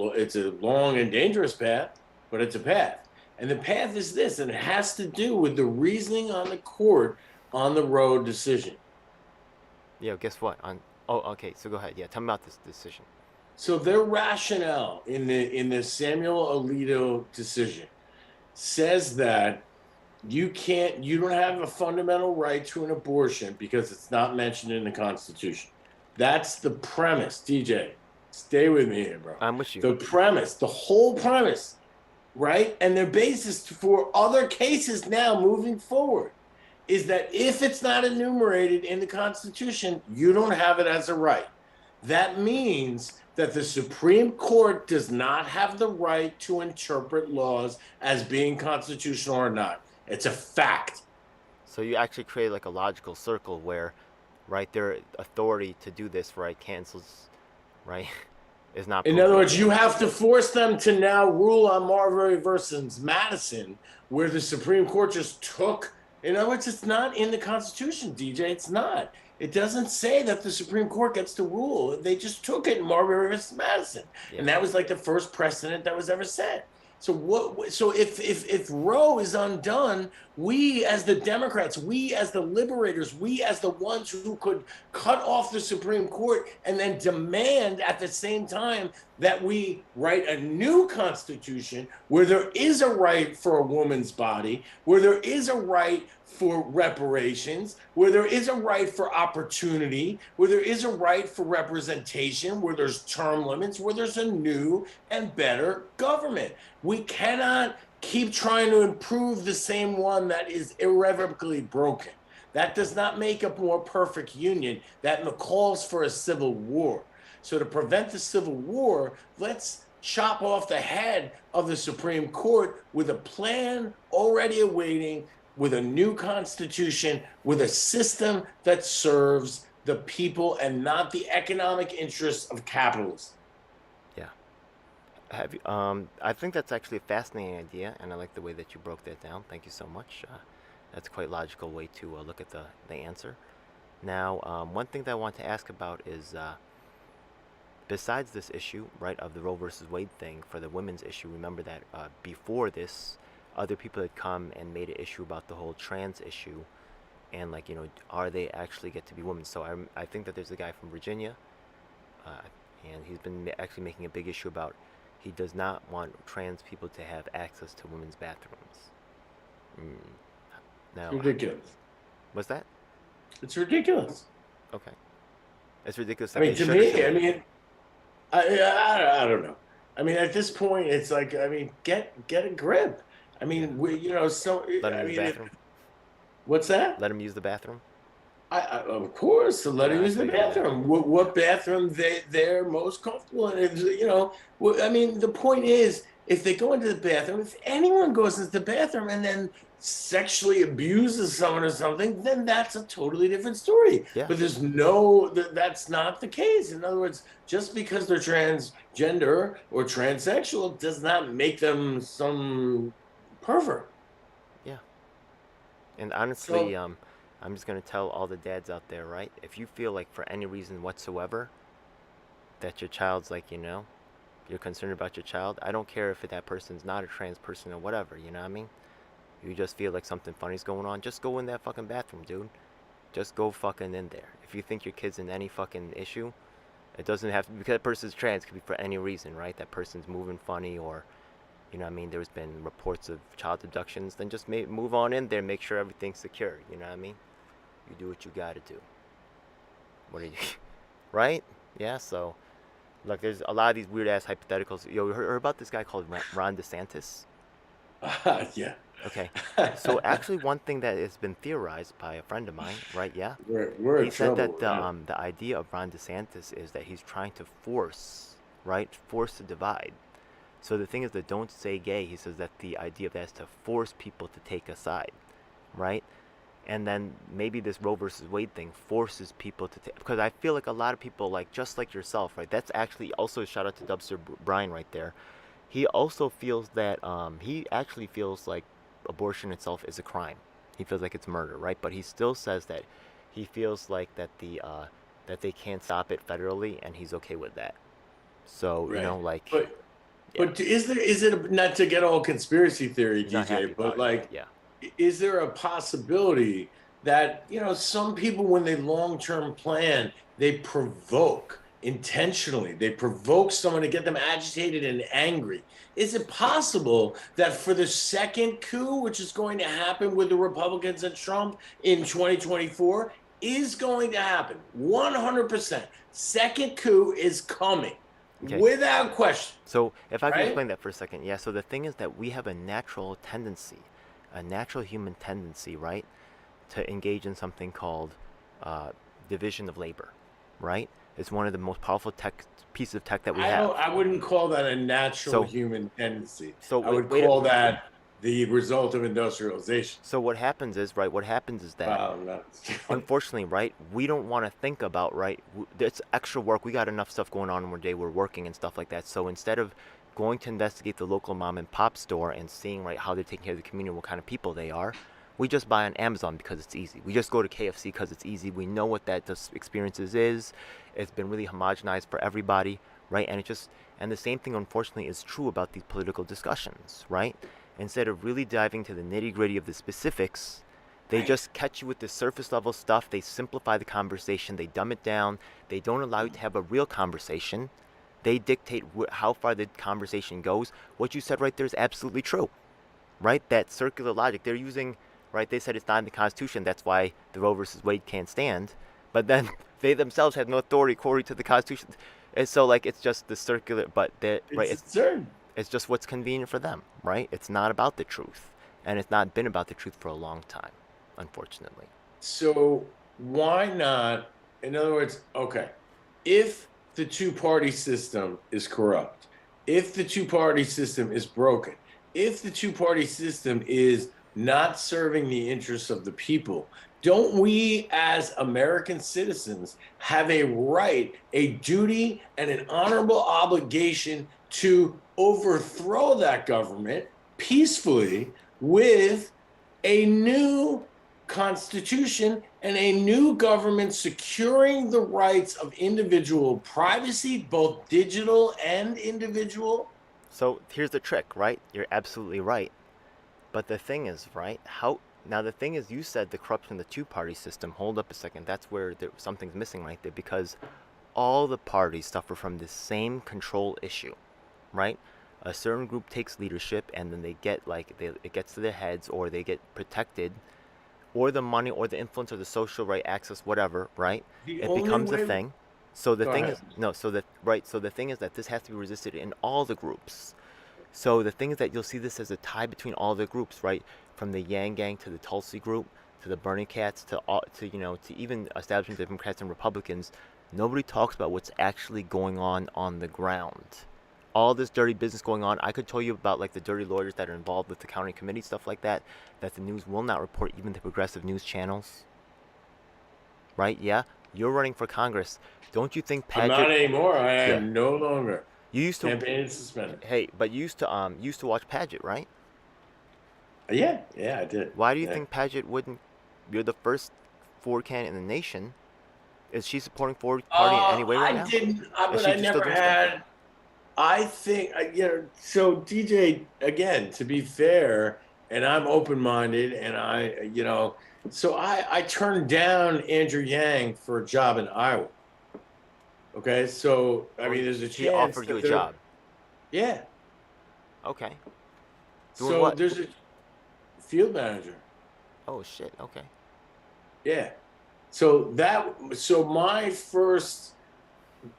long and dangerous path, but it's a path. And the path is this, and it has to do with the reasoning on the court on the Roe decision. Yeah, guess what? Okay, so go ahead. Yeah, tell me about this decision. So their rationale in the Samuel Alito decision says that you don't have a fundamental right to an abortion because it's not mentioned in the Constitution. That's the premise, DJ. Stay with me here, bro. I'm with you. The whole premise, right? And their basis for other cases now moving forward is that if it's not enumerated in the Constitution, you don't have it as a right. That means that the Supreme Court does not have the right to interpret laws as being constitutional or not. It's a fact. So you actually create like a logical circle where, right, their authority to do this, right, cancels, right, is not. In other words, you have to force them to now rule on Marbury versus Madison, where the Supreme Court just took. In other words, it's not in the Constitution, DJ. It's not. It doesn't say that the Supreme Court gets to rule. They just took it in Marbury versus Madison, and that was like the first precedent that was ever set. So what? So if Roe is undone, we as the Democrats, we as the liberators, we as the ones who could cut off the Supreme Court and then demand at the same time that we write a new constitution where there is a right for a woman's body, where there is a right for reparations, where there is a right for opportunity, where there is a right for representation, where there's term limits, where there's a new and better government. We cannot keep trying to improve the same one that is irrevocably broken. That does not make a more perfect union. That calls for a civil war. So to prevent the civil war, let's chop off the head of the Supreme Court with a plan already awaiting, with a new constitution, with a system that serves the people and not the economic interests of capitalism. Yeah. I think that's actually a fascinating idea, and I like the way that you broke that down. Thank you so much. That's a quite logical way to look at the answer. Now, one thing that I want to ask about is, besides this issue, right, of the Roe versus Wade thing for the women's issue, remember that before this, other people had come and made an issue about the whole trans issue, and like, are they actually get to be women? So I think that there's a guy from Virginia, and he's been actually making a big issue about he does not want trans people to have access to women's bathrooms. Now, it's ridiculous. What's that? It's ridiculous. Okay, it's ridiculous. I mean, to me, I don't know. I mean, at this point, it's like, I mean, get a grip. I mean, Let him use the bathroom. What's that? Let him use the bathroom. Of course, let him use the bathroom. What bathroom they're most comfortable in? I mean, the point is, if they go into the bathroom, if anyone goes into the bathroom and then sexually abuses someone or something, then that's a totally different story. Yeah. But that's not the case. In other words, just because they're transgender or transsexual does not make them some pervert. Yeah. And honestly, I'm just going to tell all the dads out there, right? If you feel like for any reason whatsoever that your child's like, you're concerned about your child, I don't care if that person's not a trans person or whatever, you know what I mean? You just feel like something funny's going on, just go in that fucking bathroom, dude. Just go fucking in there. If you think your kid's in any fucking issue, it doesn't have to, because that person's trans, it could be for any reason, right? That person's moving funny, or, you know what I mean, there's been reports of child abductions, then just move on in there, make sure everything's secure, you know what I mean? You do what you gotta do. What are you, right? Yeah, so, look, there's a lot of these weird ass hypotheticals. Yo, you heard about this guy called Ron DeSantis? Yeah. Okay. So actually, one thing that has been theorized by a friend of mine, right? Yeah. We're He in said trouble. that the idea of Ron DeSantis is that he's trying to force, right? Force a divide. So the thing is that don't say gay. He says that the idea of that is to force people to take a side, right? And then maybe this Roe versus Wade thing forces people to take, because I feel like a lot of people, like just like yourself, right? That's actually also a shout out to Dubster Brian right there. He also feels that he actually feels like abortion itself is a crime. He feels like it's murder, right? But he still says that he feels like that that they can't stop it federally, and he's okay with that. So Right. you know, like, But is it not to get all conspiracy theory, he's not DJ, happy but about like, it. Yeah. is there a possibility that, some people, when they long-term plan, they provoke intentionally, they provoke someone to get them agitated and angry? Is it possible that for the second coup, which is going to happen with the Republicans and Trump in 2024, is going to happen 100%? Second coup is coming. Okay. Without question. So if I can Right? explain that for a second, yeah. So the thing is that we have a natural tendency, a natural human tendency, right, to engage in something called division of labor, right? It's one of the most powerful pieces of tech that we have. I wouldn't call that a natural So- human tendency. so I would wait- call that the result of industrialization. So what happens is, right? What happens is that No. unfortunately, right, we don't want to think about, right, it's extra work. We got enough stuff going on in our day. We're working and stuff like that. So instead of going to investigate the local mom and pop store and seeing, right, how they're taking care of the community, what kind of people they are, we just buy on Amazon because it's easy. We just go to KFC because it's easy. We know what that experiences is. It's been really homogenized for everybody, right? And the same thing, unfortunately, is true about these political discussions, right? Instead of really diving to the nitty-gritty of the specifics, they just catch you with the surface level stuff. They simplify the conversation. They dumb it down. They don't allow you to have a real conversation. They dictate how far the conversation goes. What you said right there is absolutely true, right? That circular logic they're using, right? They said it's not in the Constitution. That's why the Roe versus Wade can't stand. But then they themselves have no authority according to the Constitution. And so, like, it's just the circular, but right? It's absurd. It's just what's convenient for them, right? It's not about the truth. And it's not been about the truth for a long time, unfortunately. So why not, in other words, okay, if the two-party system is corrupt, if the two-party system is broken, if the two-party system is not serving the interests of the people, don't we as American citizens have a right, a duty, and an honorable obligation to overthrow that government peacefully with a new constitution and a new government securing the rights of individual privacy, both digital and individual? So here's the trick, right? You're absolutely right. But the thing is, right, the thing is, you said the corruption of the two-party system. Hold up a second. That's where something's missing right there, because all the parties suffer from the same control issue, right? A certain group takes leadership, and then they get, it gets to their heads, or they get protected, or the money, or the influence, or the social right access, whatever, right? It becomes a thing. So the thing is, so the thing is that this has to be resisted in all the groups. So the thing is that you'll see this as a tie between all the groups, right? From the Yang Gang to the Tulsi group to the Bernie Cats to even establishment Democrats and Republicans. Nobody talks about what's actually going on the ground. All this dirty business going on. I could tell you about like the dirty lawyers that are involved with the county committee, stuff like that the news will not report, even the progressive news channels. Right? Yeah, you're running for Congress. Don't you think I'm not anymore. I am no longer. You used to campaign is suspended. Hey, but you used to watch Paget, right? Yeah, I did. Why do you think Paget wouldn't? You're the first forward candidate in the nation. Is she supporting forward party in any way right now? I didn't, but I never had. I think so DJ, again, to be fair, and I'm open-minded, and so I turned down Andrew Yang for a job in Iowa. Okay, so I mean, there's a chance he offered you a job. Yeah. Okay. Doing what? There's a field manager. Oh shit. Okay. Yeah. So my first,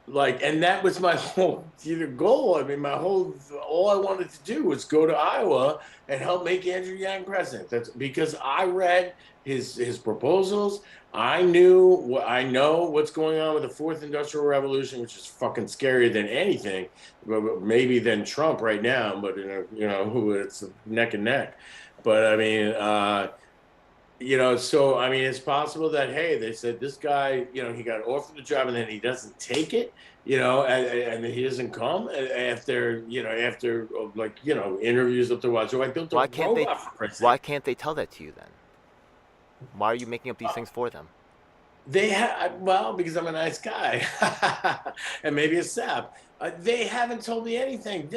and that was my whole goal. I mean, all I wanted to do was go to Iowa and help make Andrew Yang president. That's because I read his proposals. I know what's going on with the fourth industrial revolution, which is fucking scarier than anything, maybe than Trump right now. But it's neck and neck. But I mean, so I mean, it's possible that, hey, they said this guy, he got offered the job and then he doesn't take it, and he doesn't come after interviews up to watch. So I built a robot for president. Why can't they tell that to you then? Why are you making up these things for them? Because I'm a nice guy, and maybe a sap. They haven't told me anything.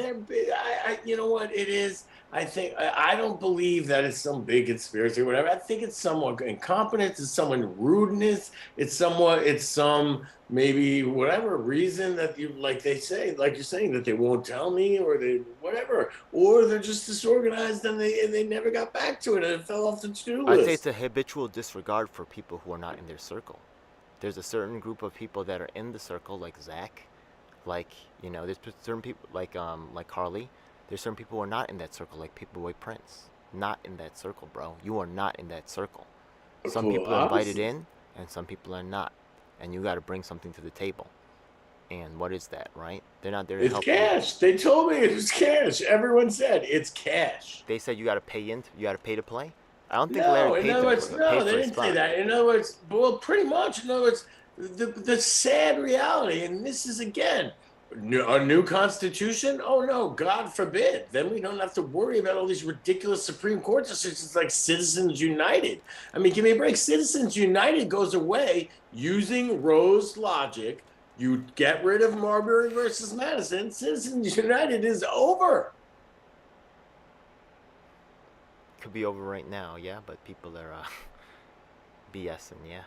You know what it is? I don't believe that it's some big conspiracy or whatever. I think it's somewhat incompetence. It's someone rudeness. It's some maybe whatever reason that you're saying that they won't tell me, or they whatever, or they're just disorganized and they never got back to it and it fell off the to-do list. I'd say it's a habitual disregard for people who are not in their circle. There's a certain group of people that are in the circle, like Zach, there's certain people like Carly. There's certain people who are not in that circle, like Paperboy Prince. Not in that circle, bro. You are not in that circle. Some people are invited in, and some people are not. And you got to bring something to the table. And what is that, right? They're not there to help you. It's cash. They told me it was cash. Everyone said it's cash. They said you got to pay to play? I don't think Larry paid they didn't say that. In other words, pretty much. In other words, the sad reality, and this is, again, a new constitution? Oh no, God forbid. Then we don't have to worry about all these ridiculous Supreme Court decisions like Citizens United. I mean, give me a break. Citizens United goes away using Roe's logic. You get rid of Marbury versus Madison. Citizens United is over. Could be over right now, yeah, but people are BSing, yeah.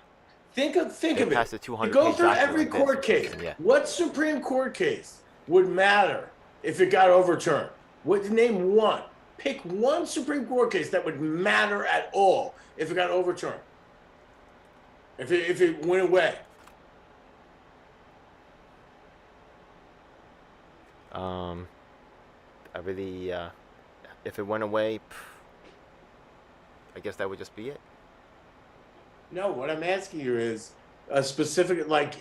Think of it. You go through every court case. Yeah. What Supreme Court case would matter if it got overturned? Name one. Pick one Supreme Court case that would matter at all if it got overturned. If it went away. If it went away, I guess that would just be it. No, what I'm asking you is a specific, like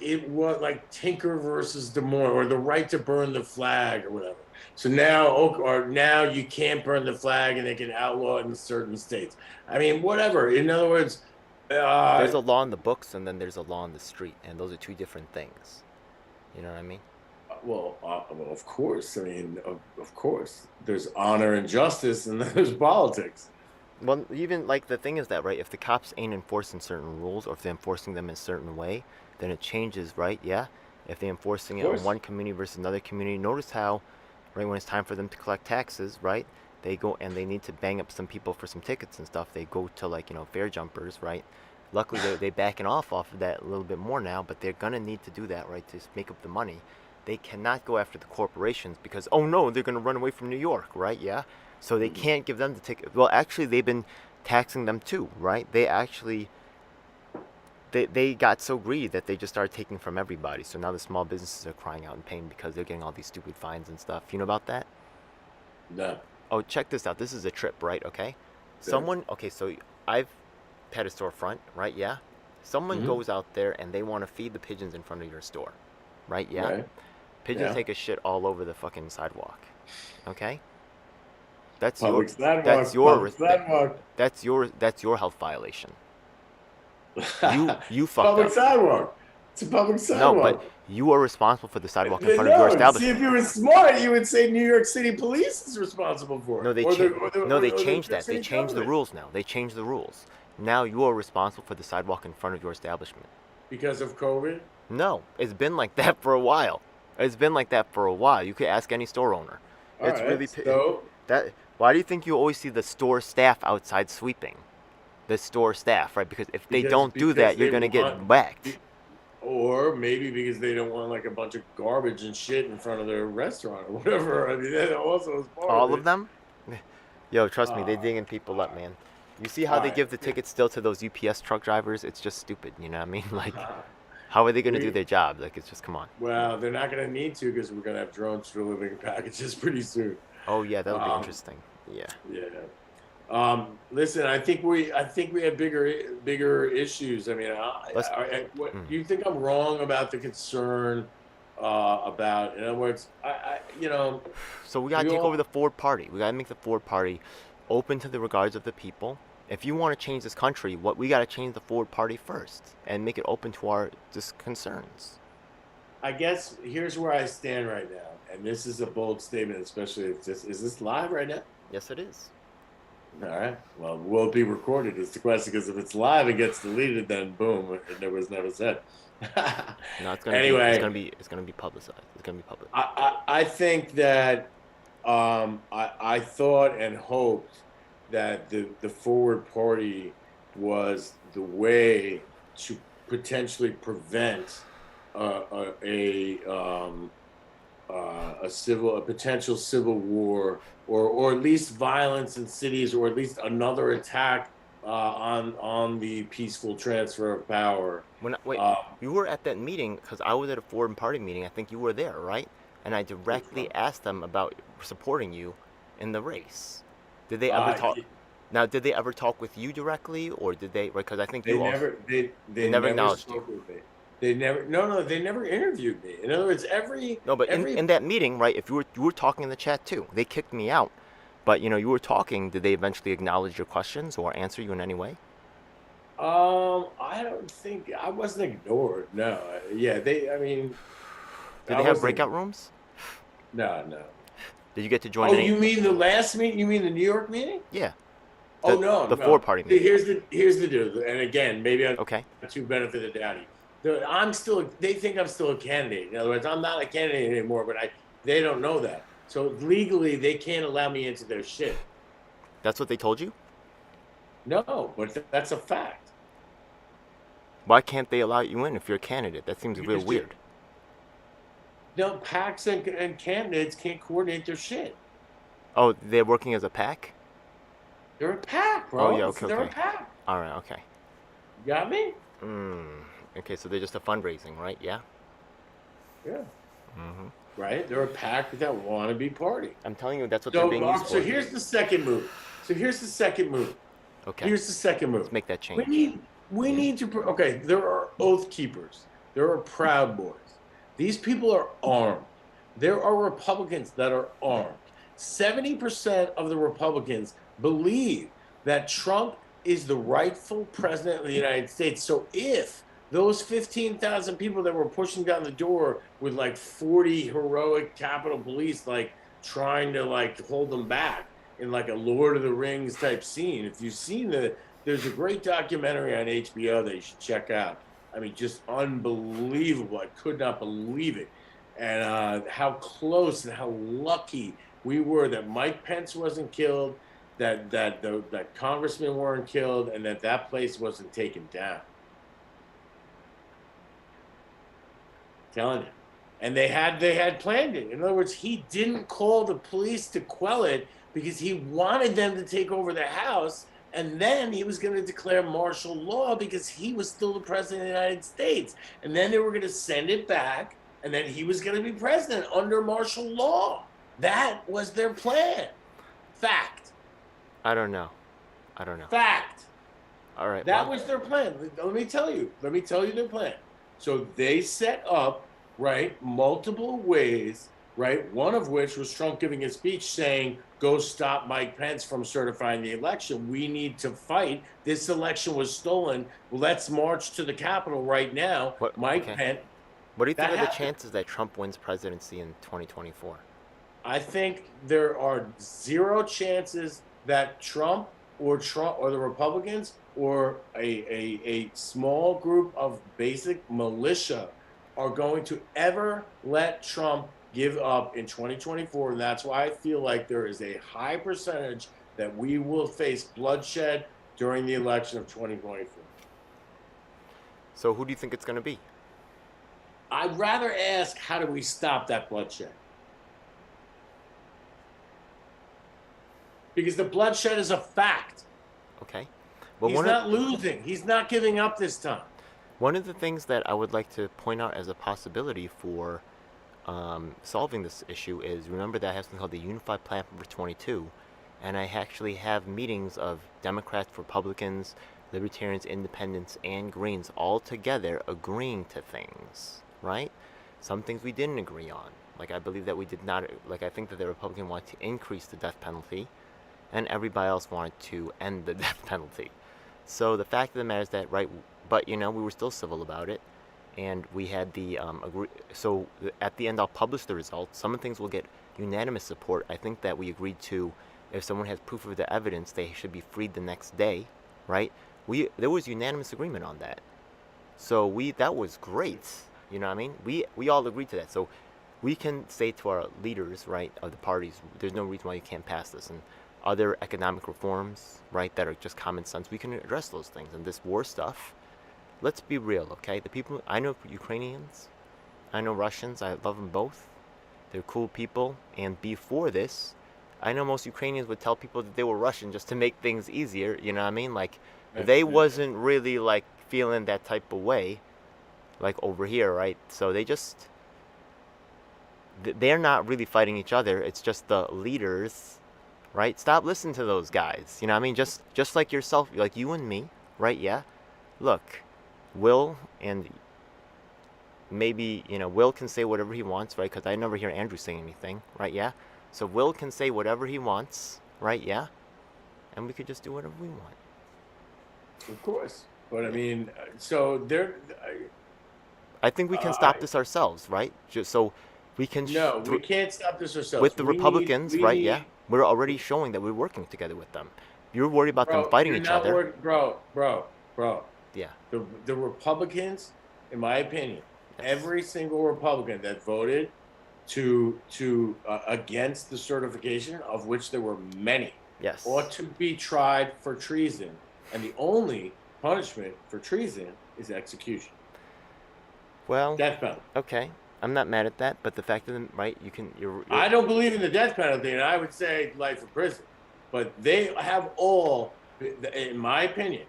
Tinker versus Des Moines, or the right to burn the flag or whatever. So now you can't burn the flag and they can outlaw it in certain states. I mean, whatever. In other words, there's a law in the books and then there's a law in the street, and those are two different things. You know what I mean? Well, of course. I mean, of course. There's honor and justice, and then there's politics. Well, even the thing is that, right, if the cops ain't enforcing certain rules, or if they're enforcing them in a certain way, then it changes, right? Yeah. If they're enforcing it on one community versus another community, notice how, right, when it's time for them to collect taxes, right, they go and they need to bang up some people for some tickets and stuff. They go to fare jumpers, right? Luckily, they're backing off of that a little bit more now, but they're gonna need to do that, right, to make up the money. They cannot go after the corporations because, oh no, they're gonna run away from New York, right? Yeah. So they can't give them the ticket. Well, actually, they've been taxing them too, right? They actually, they got so greedy that they just started taking from everybody. So now the small businesses are crying out in pain because they're getting all these stupid fines and stuff. You know about that? No. Oh, check this out. This is a trip, right? Okay. Yeah. So I've had a storefront, right? Yeah. Someone goes out there and they want to feed the pigeons in front of your store, right? Yeah. Right. Pigeons take a shit all over the fucking sidewalk. Okay. That's your health violation. You fucked public up. Sidewalk. It's a public sidewalk. No, but you are responsible for the sidewalk in front of your establishment. See, if you were smart, you would say New York City Police is responsible for it. No, they changed that. They changed the rules now. They changed the rules. Now you are responsible for the sidewalk in front of your establishment. Because of COVID? No, it's been like that for a while. You could ask any store owner. It's really dope. Why do you think you always see the store staff outside sweeping? The store staff, right? Because if they don't do that, you're going to get whacked. Or maybe because they don't want like a bunch of garbage and shit in front of their restaurant or whatever. I mean, that also is part All of of them? Yo, trust me, they're digging people up, man. You see how they give the tickets still to those UPS truck drivers? It's just stupid, you know what I mean? Like, how are they going to do their job? Like, it's just, come on. Well, they're not going to need to because we're going to have drones delivering packages pretty soon. Oh, yeah, that'll be interesting. Yeah. Yeah. Listen, I think we have bigger issues. I mean, do you think I'm wrong about the concern about, in other words, So we got to take over the Ford Party. We got to make the Ford Party open to the regards of the people. If you want to change this country, we got to change the Ford Party first and make it open to our concerns. I guess here's where I stand right now, and this is a bold statement, especially if is this live right now? Yes, it is. All right. Well, will it be recorded? Is the question, because if it's live and gets deleted, then boom, it was never said. No, it's gonna be publicized. It's gonna be public. I think that I thought and hoped that the Forward Party was the way to potentially prevent a potential civil war, or at least violence in cities, or at least another attack on the peaceful transfer of power. You were at that meeting because I was at a Ford Party meeting. I think you were there, right? And I directly asked them about supporting you in the race. Did they ever talk? Now, did they ever talk with you directly, or did they? Because I think they never acknowledged you. They never. No, they never interviewed me. In other words, in that meeting, right? If you were talking in the chat too, they kicked me out. But you were talking. Did they eventually acknowledge your questions or answer you in any way? I don't think I wasn't ignored. No. Yeah, they. I mean, did they have breakout rooms? No. Did you get to join? Oh, you mean the last meeting? You mean the New York meeting? Yeah. The Ford Party meeting. Here's the deal. And again, maybe I'm okay. To benefit the daddy. They think I'm still a candidate. In other words, I'm not a candidate anymore, but they don't know that. So legally, they can't allow me into their shit. That's what they told you? No, but that's a fact. Why can't they allow you in if you're a candidate? That seems real weird. No, PACs and candidates can't coordinate their shit. Oh, they're working as a PAC? They're a PAC, bro. Oh, yeah, okay. They're a PAC. All right, okay. You got me? Okay, so they're just a fundraising, right? Yeah? Yeah. Right? They're a PAC that want to be party. I'm telling you, that's what they're being used for. So here's the second move. Okay. Here's the second move. Let's make that change. We need to... Okay, there are oath keepers. There are Proud Boys. These people are armed. There are Republicans that are armed. 70% of the Republicans believe that Trump is the rightful president of the United States. So if those 15,000 people that were pushing down the door with like 40 heroic Capitol Police, like trying to like hold them back in like a Lord of the Rings type scene, if you've seen there's a great documentary on HBO that you should check out. I mean, just unbelievable. I could not believe it. And how close and how lucky we were that Mike Pence wasn't killed, that congressmen weren't killed, and that place wasn't taken down. Telling you. And they had planned it. In other words, he didn't call the police to quell it because he wanted them to take over the House, and then he was going to declare martial law because he was still the president of the United States. And then they were going to send it back, and then he was going to be president under martial law. That was their plan. Fact. I don't know. Fact. All right. That was their plan. Let me tell you their plan. So they set up, right, multiple ways, right, one of which was Trump giving a speech saying, go stop Mike Pence from certifying the election. We need to fight. This election was stolen. Let's march to the Capitol right now. Pence. What do you think are the chances that Trump wins presidency in 2024? I think there are zero chances that Trump or the Republicans or a small group of basic militia are going to ever let Trump give up in 2024. And that's why I feel like there is a high percentage that we will face bloodshed during the election of 2024. So who do you think it's going to be? I'd rather ask, how do we stop that bloodshed? Because the bloodshed is a fact. Okay. Well, he's not losing. He's not giving up this time. One of the things that I would like to point out as a possibility for solving this issue is, remember that I have something called the Unified Platform for 22, and I actually have meetings of Democrats, Republicans, Libertarians, Independents, and Greens all together agreeing to things, right? Some things we didn't agree on. Like, I believe that we did not, like, I think that the Republican wanted to increase the death penalty, and everybody else wanted to end the death penalty. So the fact of the matter is that, right, but, we were still civil about it, and we had the, so at the end I'll publish the results. Some of the things will get unanimous support. I think that we agreed to, if someone has proof of the evidence, they should be freed the next day, right? There was unanimous agreement on that. So that was great, you know what I mean? We all agreed to that. So we can say to our leaders, right, of the parties, there's no reason why you can't pass this. And other economic reforms, right, that are just common sense, we can address those things. And this war stuff, let's be real, okay? The people, I know Ukrainians, I know Russians, I love them both. They're cool people. And before this, I know most Ukrainians would tell people that they were Russian just to make things easier, you know what I mean? Like, they wasn't really, like, feeling that type of way, like, over here, right? So they just, they're not really fighting each other. It's just the leaders, right? Stop listening to those guys, you know what I mean? Just like yourself, like you and me, right? Yeah. Look, Will and maybe, Will can say whatever he wants, right? Because I never hear Andrew saying anything, right? Yeah. So Will can say whatever he wants, right? Yeah. And we could just do whatever we want. Of course. But I mean, so there. I think we can stop this ourselves, right? Just so we can. No, we can't stop this ourselves. With the Republicans, right? Yeah. We're already showing that we're working together with them. You're worried about them fighting each other. Bro. Yeah. The Republicans, in my opinion, every single Republican that voted to against the certification, of which there were many, ought to be tried for treason. And the only punishment for treason is execution. Well, death penalty. Okay, I'm not mad at that, but the fact that, right, you're I don't believe in the death penalty, and I would say life in prison. But they have all, in my opinion,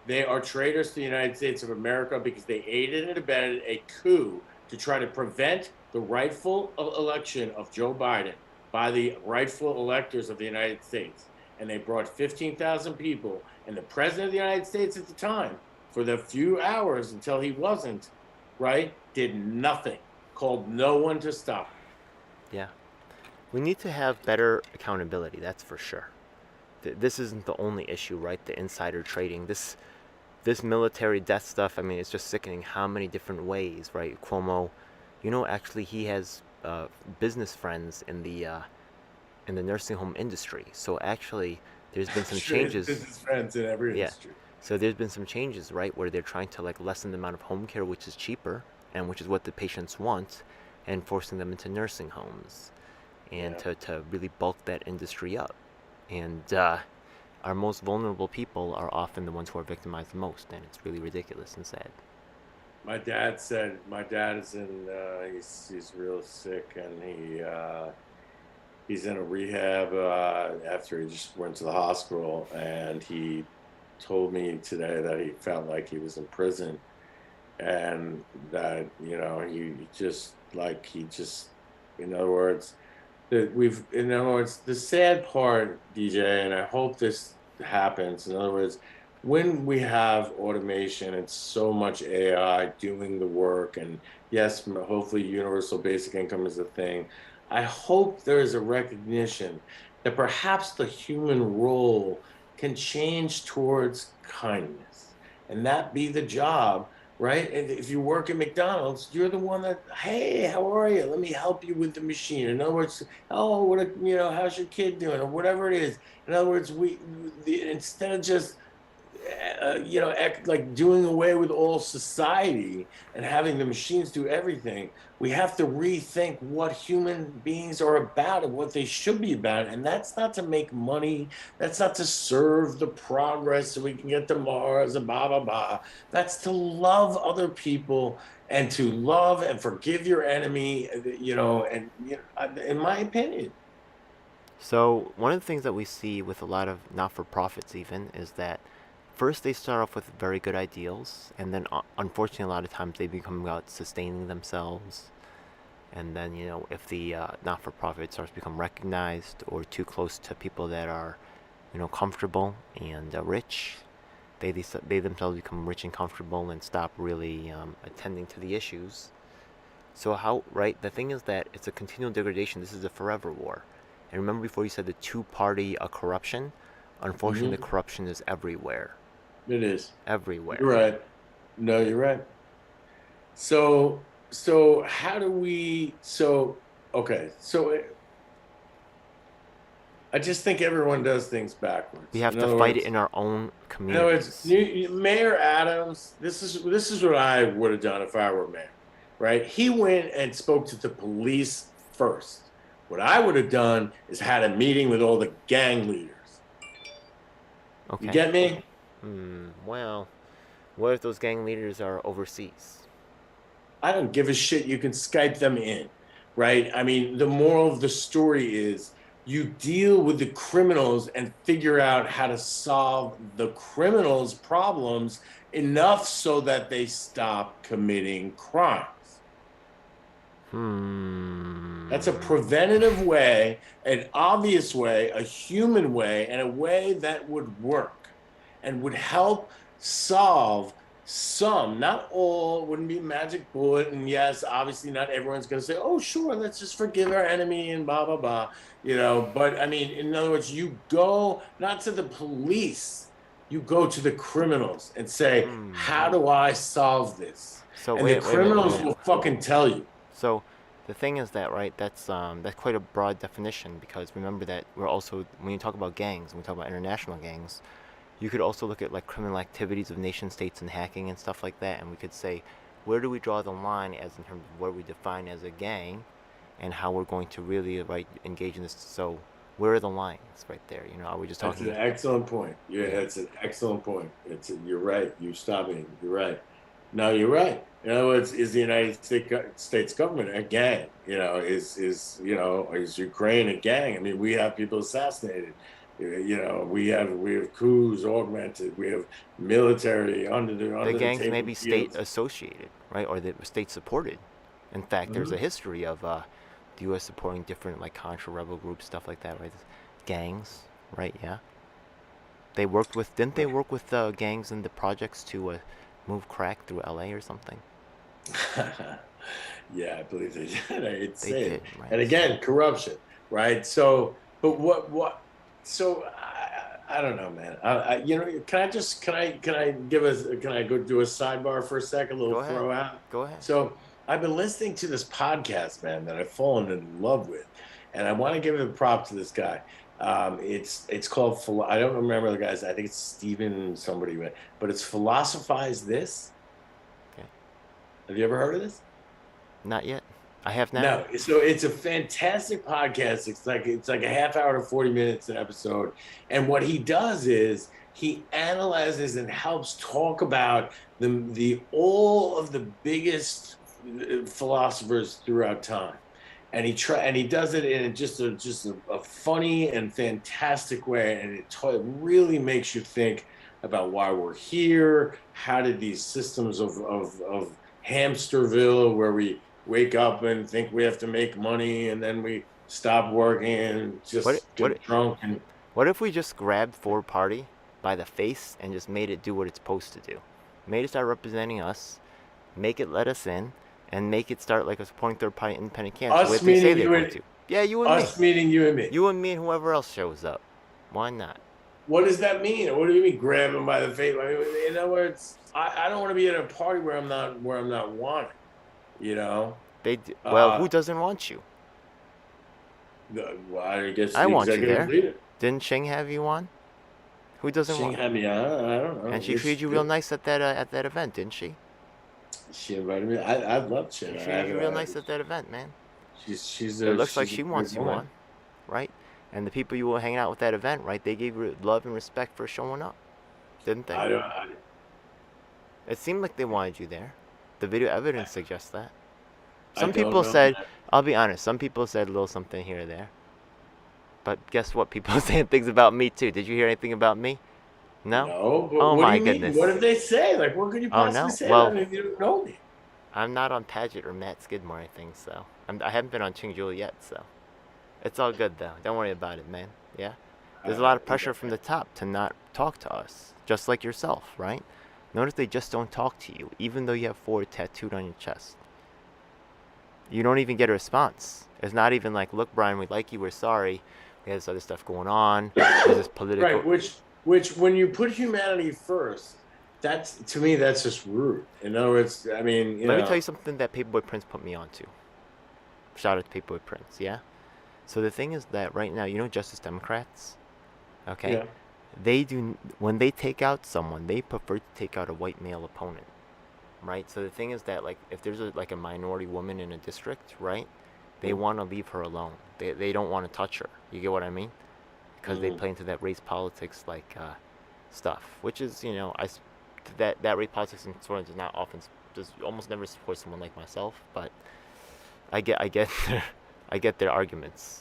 they are traitors to the United States of America because they aided and abetted a coup to try to prevent the rightful election of Joe Biden by the rightful electors of the United States. And they brought 15,000 people, and the president of the United States at the time, for the few hours until he wasn't, right, did nothing, called no one to stop. Yeah. We need to have better accountability, that's for sure. This isn't the only issue, right? The insider trading. This military death stuff, I mean, it's just sickening how many different ways, right? Cuomo, actually he has business friends in the nursing home industry. So actually, there's been some changes. Business friends in every industry. So there's been some changes, right, where they're trying to, like, lessen the amount of home care, which is cheaper, and which is what the patients want, and forcing them into nursing homes, and to really bulk that industry up. And our most vulnerable people are often the ones who are victimized the most, and it's really ridiculous and sad. My dad is in, he's real sick, and he's in a rehab after he just went to the hospital, and he told me today that he felt like he was in prison, and that in other words, the sad part, DJ, and I hope this happens, in other words, when we have automation and so much AI doing the work, and yes, hopefully universal basic income is a thing, I hope there is a recognition that perhaps the human role can change towards kindness, and that be the job, right? And if you work at McDonald's, you're the one that, hey, how are you? Let me help you with the machine. In other words, oh, how's your kid doing, or whatever it is. In other words, instead of just like doing away with all society and having the machines do everything. We have to rethink what human beings are about and what they should be about. And that's not to make money. That's not to serve the progress so we can get to Mars and blah, blah, blah. That's to love other people and to love and forgive your enemy, in my opinion. So one of the things that we see with a lot of not-for-profits even is that first they start off with very good ideals, and then unfortunately a lot of times they become about sustaining themselves. And then, if the not-for-profit starts to become recognized or too close to people that are, comfortable and rich, they themselves become rich and comfortable and stop really attending to the issues. So right? The thing is that it's a continual degradation. This is a forever war. And remember before you said the two-party corruption? Unfortunately, the corruption is everywhere. It is. Everywhere. You're right. No, you're right. So how do we, I just think everyone does things backwards. We have to fight it in our own communities. Mayor Adams, this is what I would have done if I were mayor, right? He went and spoke to the police first. What I would have done is had a meeting with all the gang leaders. Okay. You get me? Well, what if those gang leaders are overseas? I don't give a shit. You can Skype them in, right? I mean, the moral of the story is you deal with the criminals and figure out how to solve the criminals' problems enough so that they stop committing crimes. That's a preventative way, an obvious way, a human way, and a way that would work and would help solve some, not all, wouldn't be a magic bullet. And yes, obviously not everyone's going to say, oh, sure, let's just forgive our enemy and blah, blah, blah, But I mean, in other words, you go not to the police, you go to the criminals and say, how do I solve this? And the criminals will fucking tell you. So the thing is that, right, that's quite a broad definition, because remember that we're also, when you talk about gangs, when we talk about international gangs, you could also look at like criminal activities of nation states and hacking and stuff like that, and we could say, where do we draw the line as in terms of what we define as a gang and how we're going to really engage in this. So where are the lines right there? Are we just talking? That's an excellent point. Yeah, that's an excellent point. You're right. You stop me. You're right. No, you're right. In other words, is the United States government a gang? Is Ukraine a gang? I mean, we have people assassinated. We have coups augmented. We have military under the gangs table may be state associated, right, or the state supported. In fact, there's a history of the U.S. supporting different Contra rebel groups, stuff like that, right? Gangs, right? Yeah. Didn't they work with gangs in the projects to move crack through L.A. or something? Yeah, I believe they did. It's they did, right? And again, corruption, right? So, but what? So I don't know, man. Can I go do a sidebar for a second? A little throw out. Go ahead. So I've been listening to this podcast, man, that I've fallen in love with, and I want to give a prop to this guy. It's called, I don't remember the guy's, I think it's Stephen somebody, but it's Philosophize This. Okay. Have you ever heard of this? Not yet. I have not. No. So it's a fantastic podcast. It's like a half hour to 40 minutes an episode. And what he does is he analyzes and helps talk about all of the biggest philosophers throughout time. And he does it in just a funny and fantastic way, and it really makes you think about why we're here. How did these systems of Hamsterville, where we wake up and think we have to make money, and then we stop working and just get drunk. And what if we just grabbed Ford Party by the face and just made it do what it's supposed to do? Made it start representing us, make it let us in, and make it start like a supporting third-party independent candidate. Us meaning you and me. Yeah, you and me. Us meaning you and me. You and me and whoever else shows up. Why not? What does that mean? What do you mean grab them by the face? I mean, in other words, I don't want to be at a party where I'm not wanted. Well, who doesn't want you? Well, I guess I want you there. Leader. Didn't Cheng have you on? Who doesn't She want? had me on. I don't know. And she treated you real nice at that event, didn't she? She invited me. I love She Shin. treated you real nice at that event, man. It looks like she's a she great wants you woman. on, right? And the people you were hanging out with that event, right? They gave you love and respect for showing up, didn't they? I don't. It seemed like they wanted you there. The video evidence suggests that. I Some don't people know said, that. I'll be honest, some people said a little something here or there. But guess what? People are saying things about me too. Did you hear anything about me? No? No. But Oh what do my you mean? goodness. What did they say? Like, what could you Oh possibly no? say Well, about me if you don't know me? I'm not on Paget or Matt Skidmore, I think, so. I haven't been on Ching Julie yet, so. It's all good, though. Don't worry about it, man. Yeah? There's a lot of pressure from the top to not talk to us, just like yourself, right? Notice they just don't talk to you, even though you have 4 tattooed on your chest. You don't even get a response. It's not even like, look, Brian, we like you, we're sorry. We have this other stuff going on. There's this political... Right, which when you put humanity first, that's, to me, that's just rude. In other words, I mean, Let me tell you something that Paperboy Prince put me onto. Shout out to Paperboy Prince, yeah? So the thing is that right now, you know Justice Democrats? Okay? Yeah. They do, when they take out someone, they prefer to take out a white male opponent, right? So the thing is that, like, if there's a minority woman in a district, right? They want to leave her alone. They don't want to touch her. You get what I mean? Because they play into that race politics, like, stuff. Which is, you know, that race politics in sort of does not often, does almost never support someone like myself, but I get their arguments.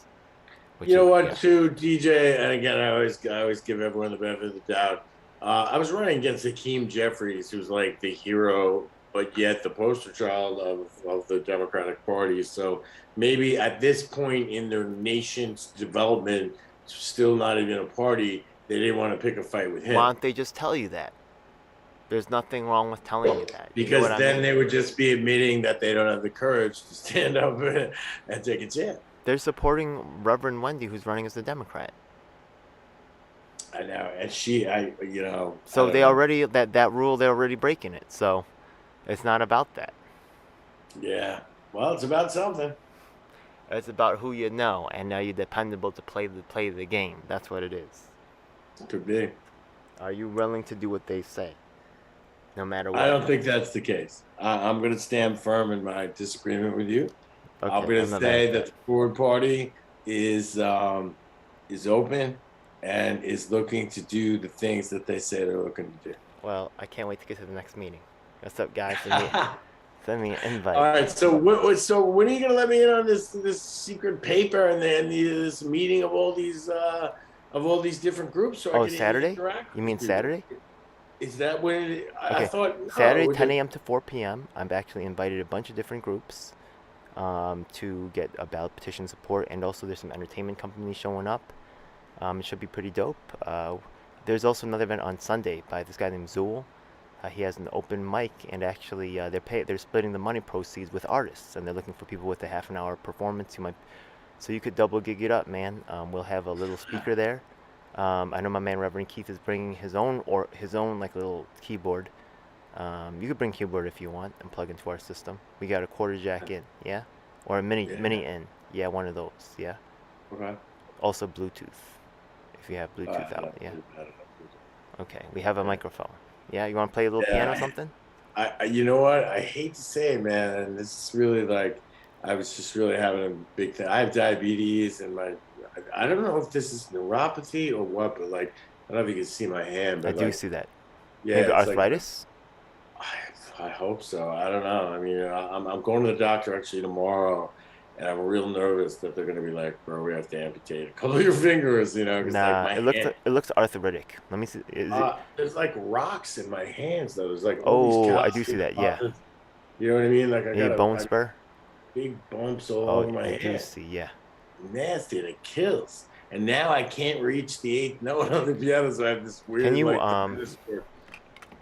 You know what, yeah. too, DJ, and again, I always give everyone the benefit of the doubt. I was running against Hakeem Jeffries, who's like the hero, but yet the poster child of the Democratic Party. So maybe at this point in their nation's development, still not even a party, they didn't want to pick a fight with him. Why don't they just tell you that? There's nothing wrong with telling you that. You Because know then they would just be admitting that they don't have the courage to stand up and take a chance. They're supporting Reverend Wendy, who's running as a Democrat. I know, and you know. So they already that rule, they're already breaking it. So it's not about that. Yeah, well, it's about something. It's about who you know, and now you're dependable to play the game. That's what it is. Could be. Are you willing to do what they say, no matter what? I don't think that's the case. I'm going to stand firm in my disagreement with you. Okay, I'm going to say that the Forward Party is open and is looking to do the things that they say they're looking to do. Well, I can't wait to get to the next meeting. What's up, guys? Send me an invite. All right. So when are you going to let me in on this secret paper and this meeting of all these different groups? So Saturday? You mean Saturday? Is that when I thought Saturday, 10 a.m. to 4 p.m. I've actually invited a bunch of different groups to get a ballot petition support, and also there's some entertainment companies showing up. It should be pretty dope. There's also another event on Sunday by this guy named Zool. He has an open mic, and actually they're splitting the money proceeds with artists, and they're looking for people with a half an hour performance. So you could double gig it up, man. We'll have a little speaker there. I know my man Reverend Keith is bringing his own like little keyboard. You could bring keyboard if you want and plug into our system. We got a quarter jack in, yeah, or a mini in, yeah, one of those, yeah. Okay. Also Bluetooth, if you have Bluetooth out, yeah. Okay, we have a microphone. Yeah, you want to play a little piano or something? You know what? I hate to say it, man, and this is really like, I was just really having a big thing. I have diabetes, and I don't know if this is neuropathy or what, but like, I don't know if you can see my hand. But I do see that. Yeah. Maybe arthritis? I hope so. I don't know. I mean, I'm going to the doctor actually tomorrow, and I'm real nervous that they're going to be like, bro, we have to amputate a couple of your fingers, you know? Nah, like it looks arthritic. Let me see. There's like rocks in my hands, though. There's like I do see that, yeah. You know what I mean? Like I got a bone spur? Big bumps all over my hand. I do see, yeah. Nasty, and it kills. And now I can't reach the 8th note on the piano, so I have this weird. Can you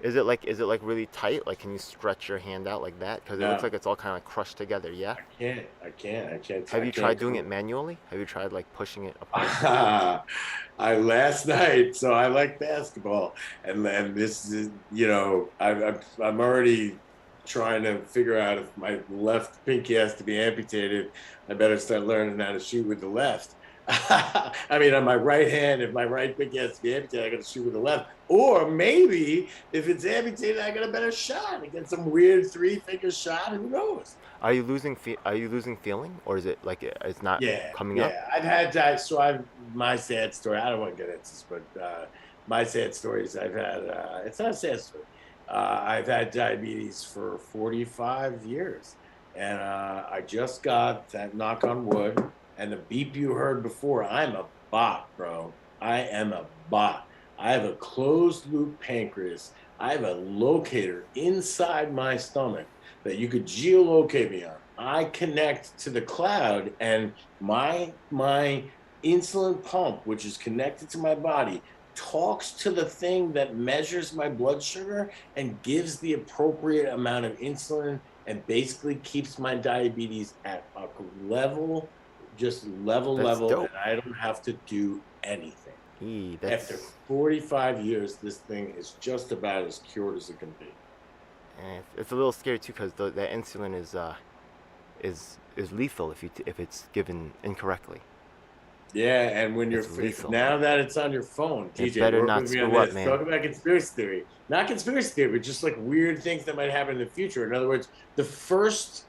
is it like really tight? Like, can you stretch your hand out like that? Because it looks like it's all kind of like crushed together. Yeah. I can't. Have you tried doing it manually? Have you tried like pushing it apart? Last night. So I like basketball, and this is, you know, I'm already trying to figure out if my left pinky has to be amputated. I better start learning how to shoot with the left. I mean, on my right hand, if my right pinky has to be amputated, I got to shoot with the left. Or maybe if it's amputated, I got a better shot. I get some weird 3-finger shot. Who knows? Are you losing feeling, or is it like it's not coming up? Yeah. I've had that. So my sad story. I don't want to get into this, but my sad story is I've had. It's not a sad story. I've had diabetes for 45 years, and I just got that, knock on wood. And the beep you heard before, I'm a bot, bro. I am a bot. I have a closed loop pancreas. I have a locator inside my stomach that you could geolocate me on. I connect to the cloud, and my insulin pump, which is connected to my body, talks to the thing that measures my blood sugar and gives the appropriate amount of insulin, and basically keeps my diabetes at a level. Just level, dope. and I don't have to do anything. After 45 years, this thing is just about as cured as it can be. And it's a little scary too, because that insulin is lethal if it's given incorrectly. Yeah, and when you're now that it's on your phone, it's TJ, better not screw up, man. Talk about conspiracy theory, not conspiracy theory, but just like weird things that might happen in the future. In other words, the first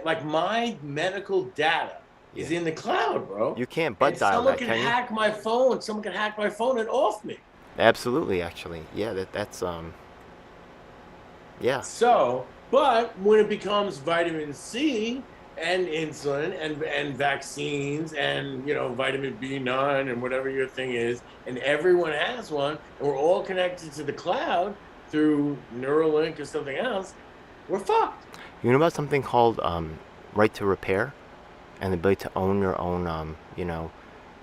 like my medical data is in the cloud, bro. You can't butt dial that, can you? Someone can hack my phone. Someone can hack my phone and off me. Absolutely, actually, yeah. That's yeah. So, but when it becomes vitamin C and insulin and vaccines and vitamin B9 and whatever your thing is, and everyone has one, and we're all connected to the cloud through Neuralink or something else, we're fucked. You know about something called right to repair, and the ability to own your own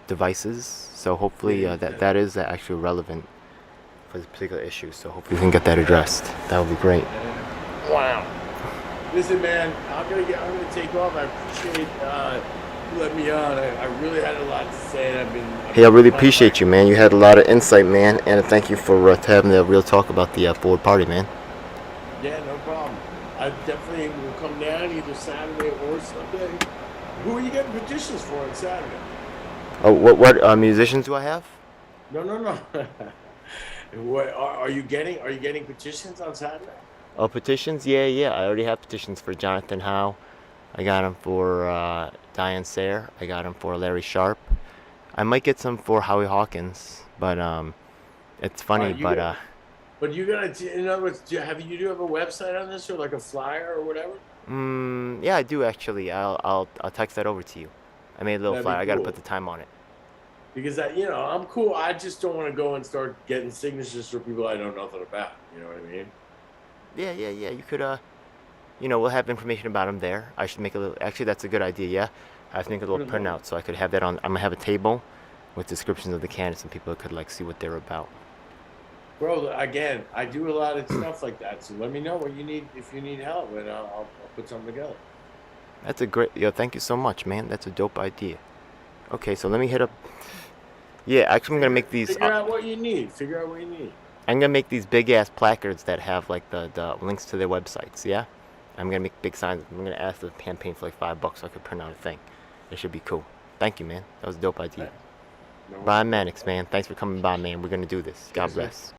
devices. So hopefully that is actually relevant for this particular issue. So hopefully we can get that addressed. That would be great. Wow. Listen, man, I'm gonna take off. I appreciate you letting me on. I really had a lot to say, and Hey, I really appreciate you, man. You had a lot of insight, man, and thank you for having the real talk about the Forward Party, man. Yeah, no problem. I definitely will come down either Saturday or Sunday. Who are you getting petitions for on Saturday? Oh, what musicians do I have? No. What are you getting? Are you getting petitions on Saturday? Oh, petitions? Yeah. I already have petitions for Jonathan Howe. I got them for Diane Sayre. I got them for Larry Sharp. I might get some for Howie Hawkins, but it's funny, But you gotta, in other words, do you have a website on this, or like a flyer or whatever? Yeah, I do actually. I'll text that over to you. I made a little flyer. Cool. I gotta put the time on it. Because I'm cool. I just don't want to go and start getting signatures for people I know nothing about. You know what I mean? Yeah. You could, we'll have information about them there. I should make a little. Actually, that's a good idea. Yeah, I have to make a little printout so I could have that on. I'm gonna have a table with descriptions of the candidates, and people could see what they're about. Bro, again, I do a lot of stuff like that. So let me know what you need if you need help, and I'll put something together. That's a great. Thank you so much, man. That's a dope idea. Okay, so let me hit up. Yeah, actually, I'm gonna make these. Figure out what you need. I'm gonna make these big ass placards that have the links to their websites. Yeah, I'm gonna make big signs. I'm gonna ask the campaign for $5 so I could print out a thing. It should be cool. Thank you, man. That was a dope idea. Brian Mannix, man. Thanks for coming by, man. We're gonna do this. God bless.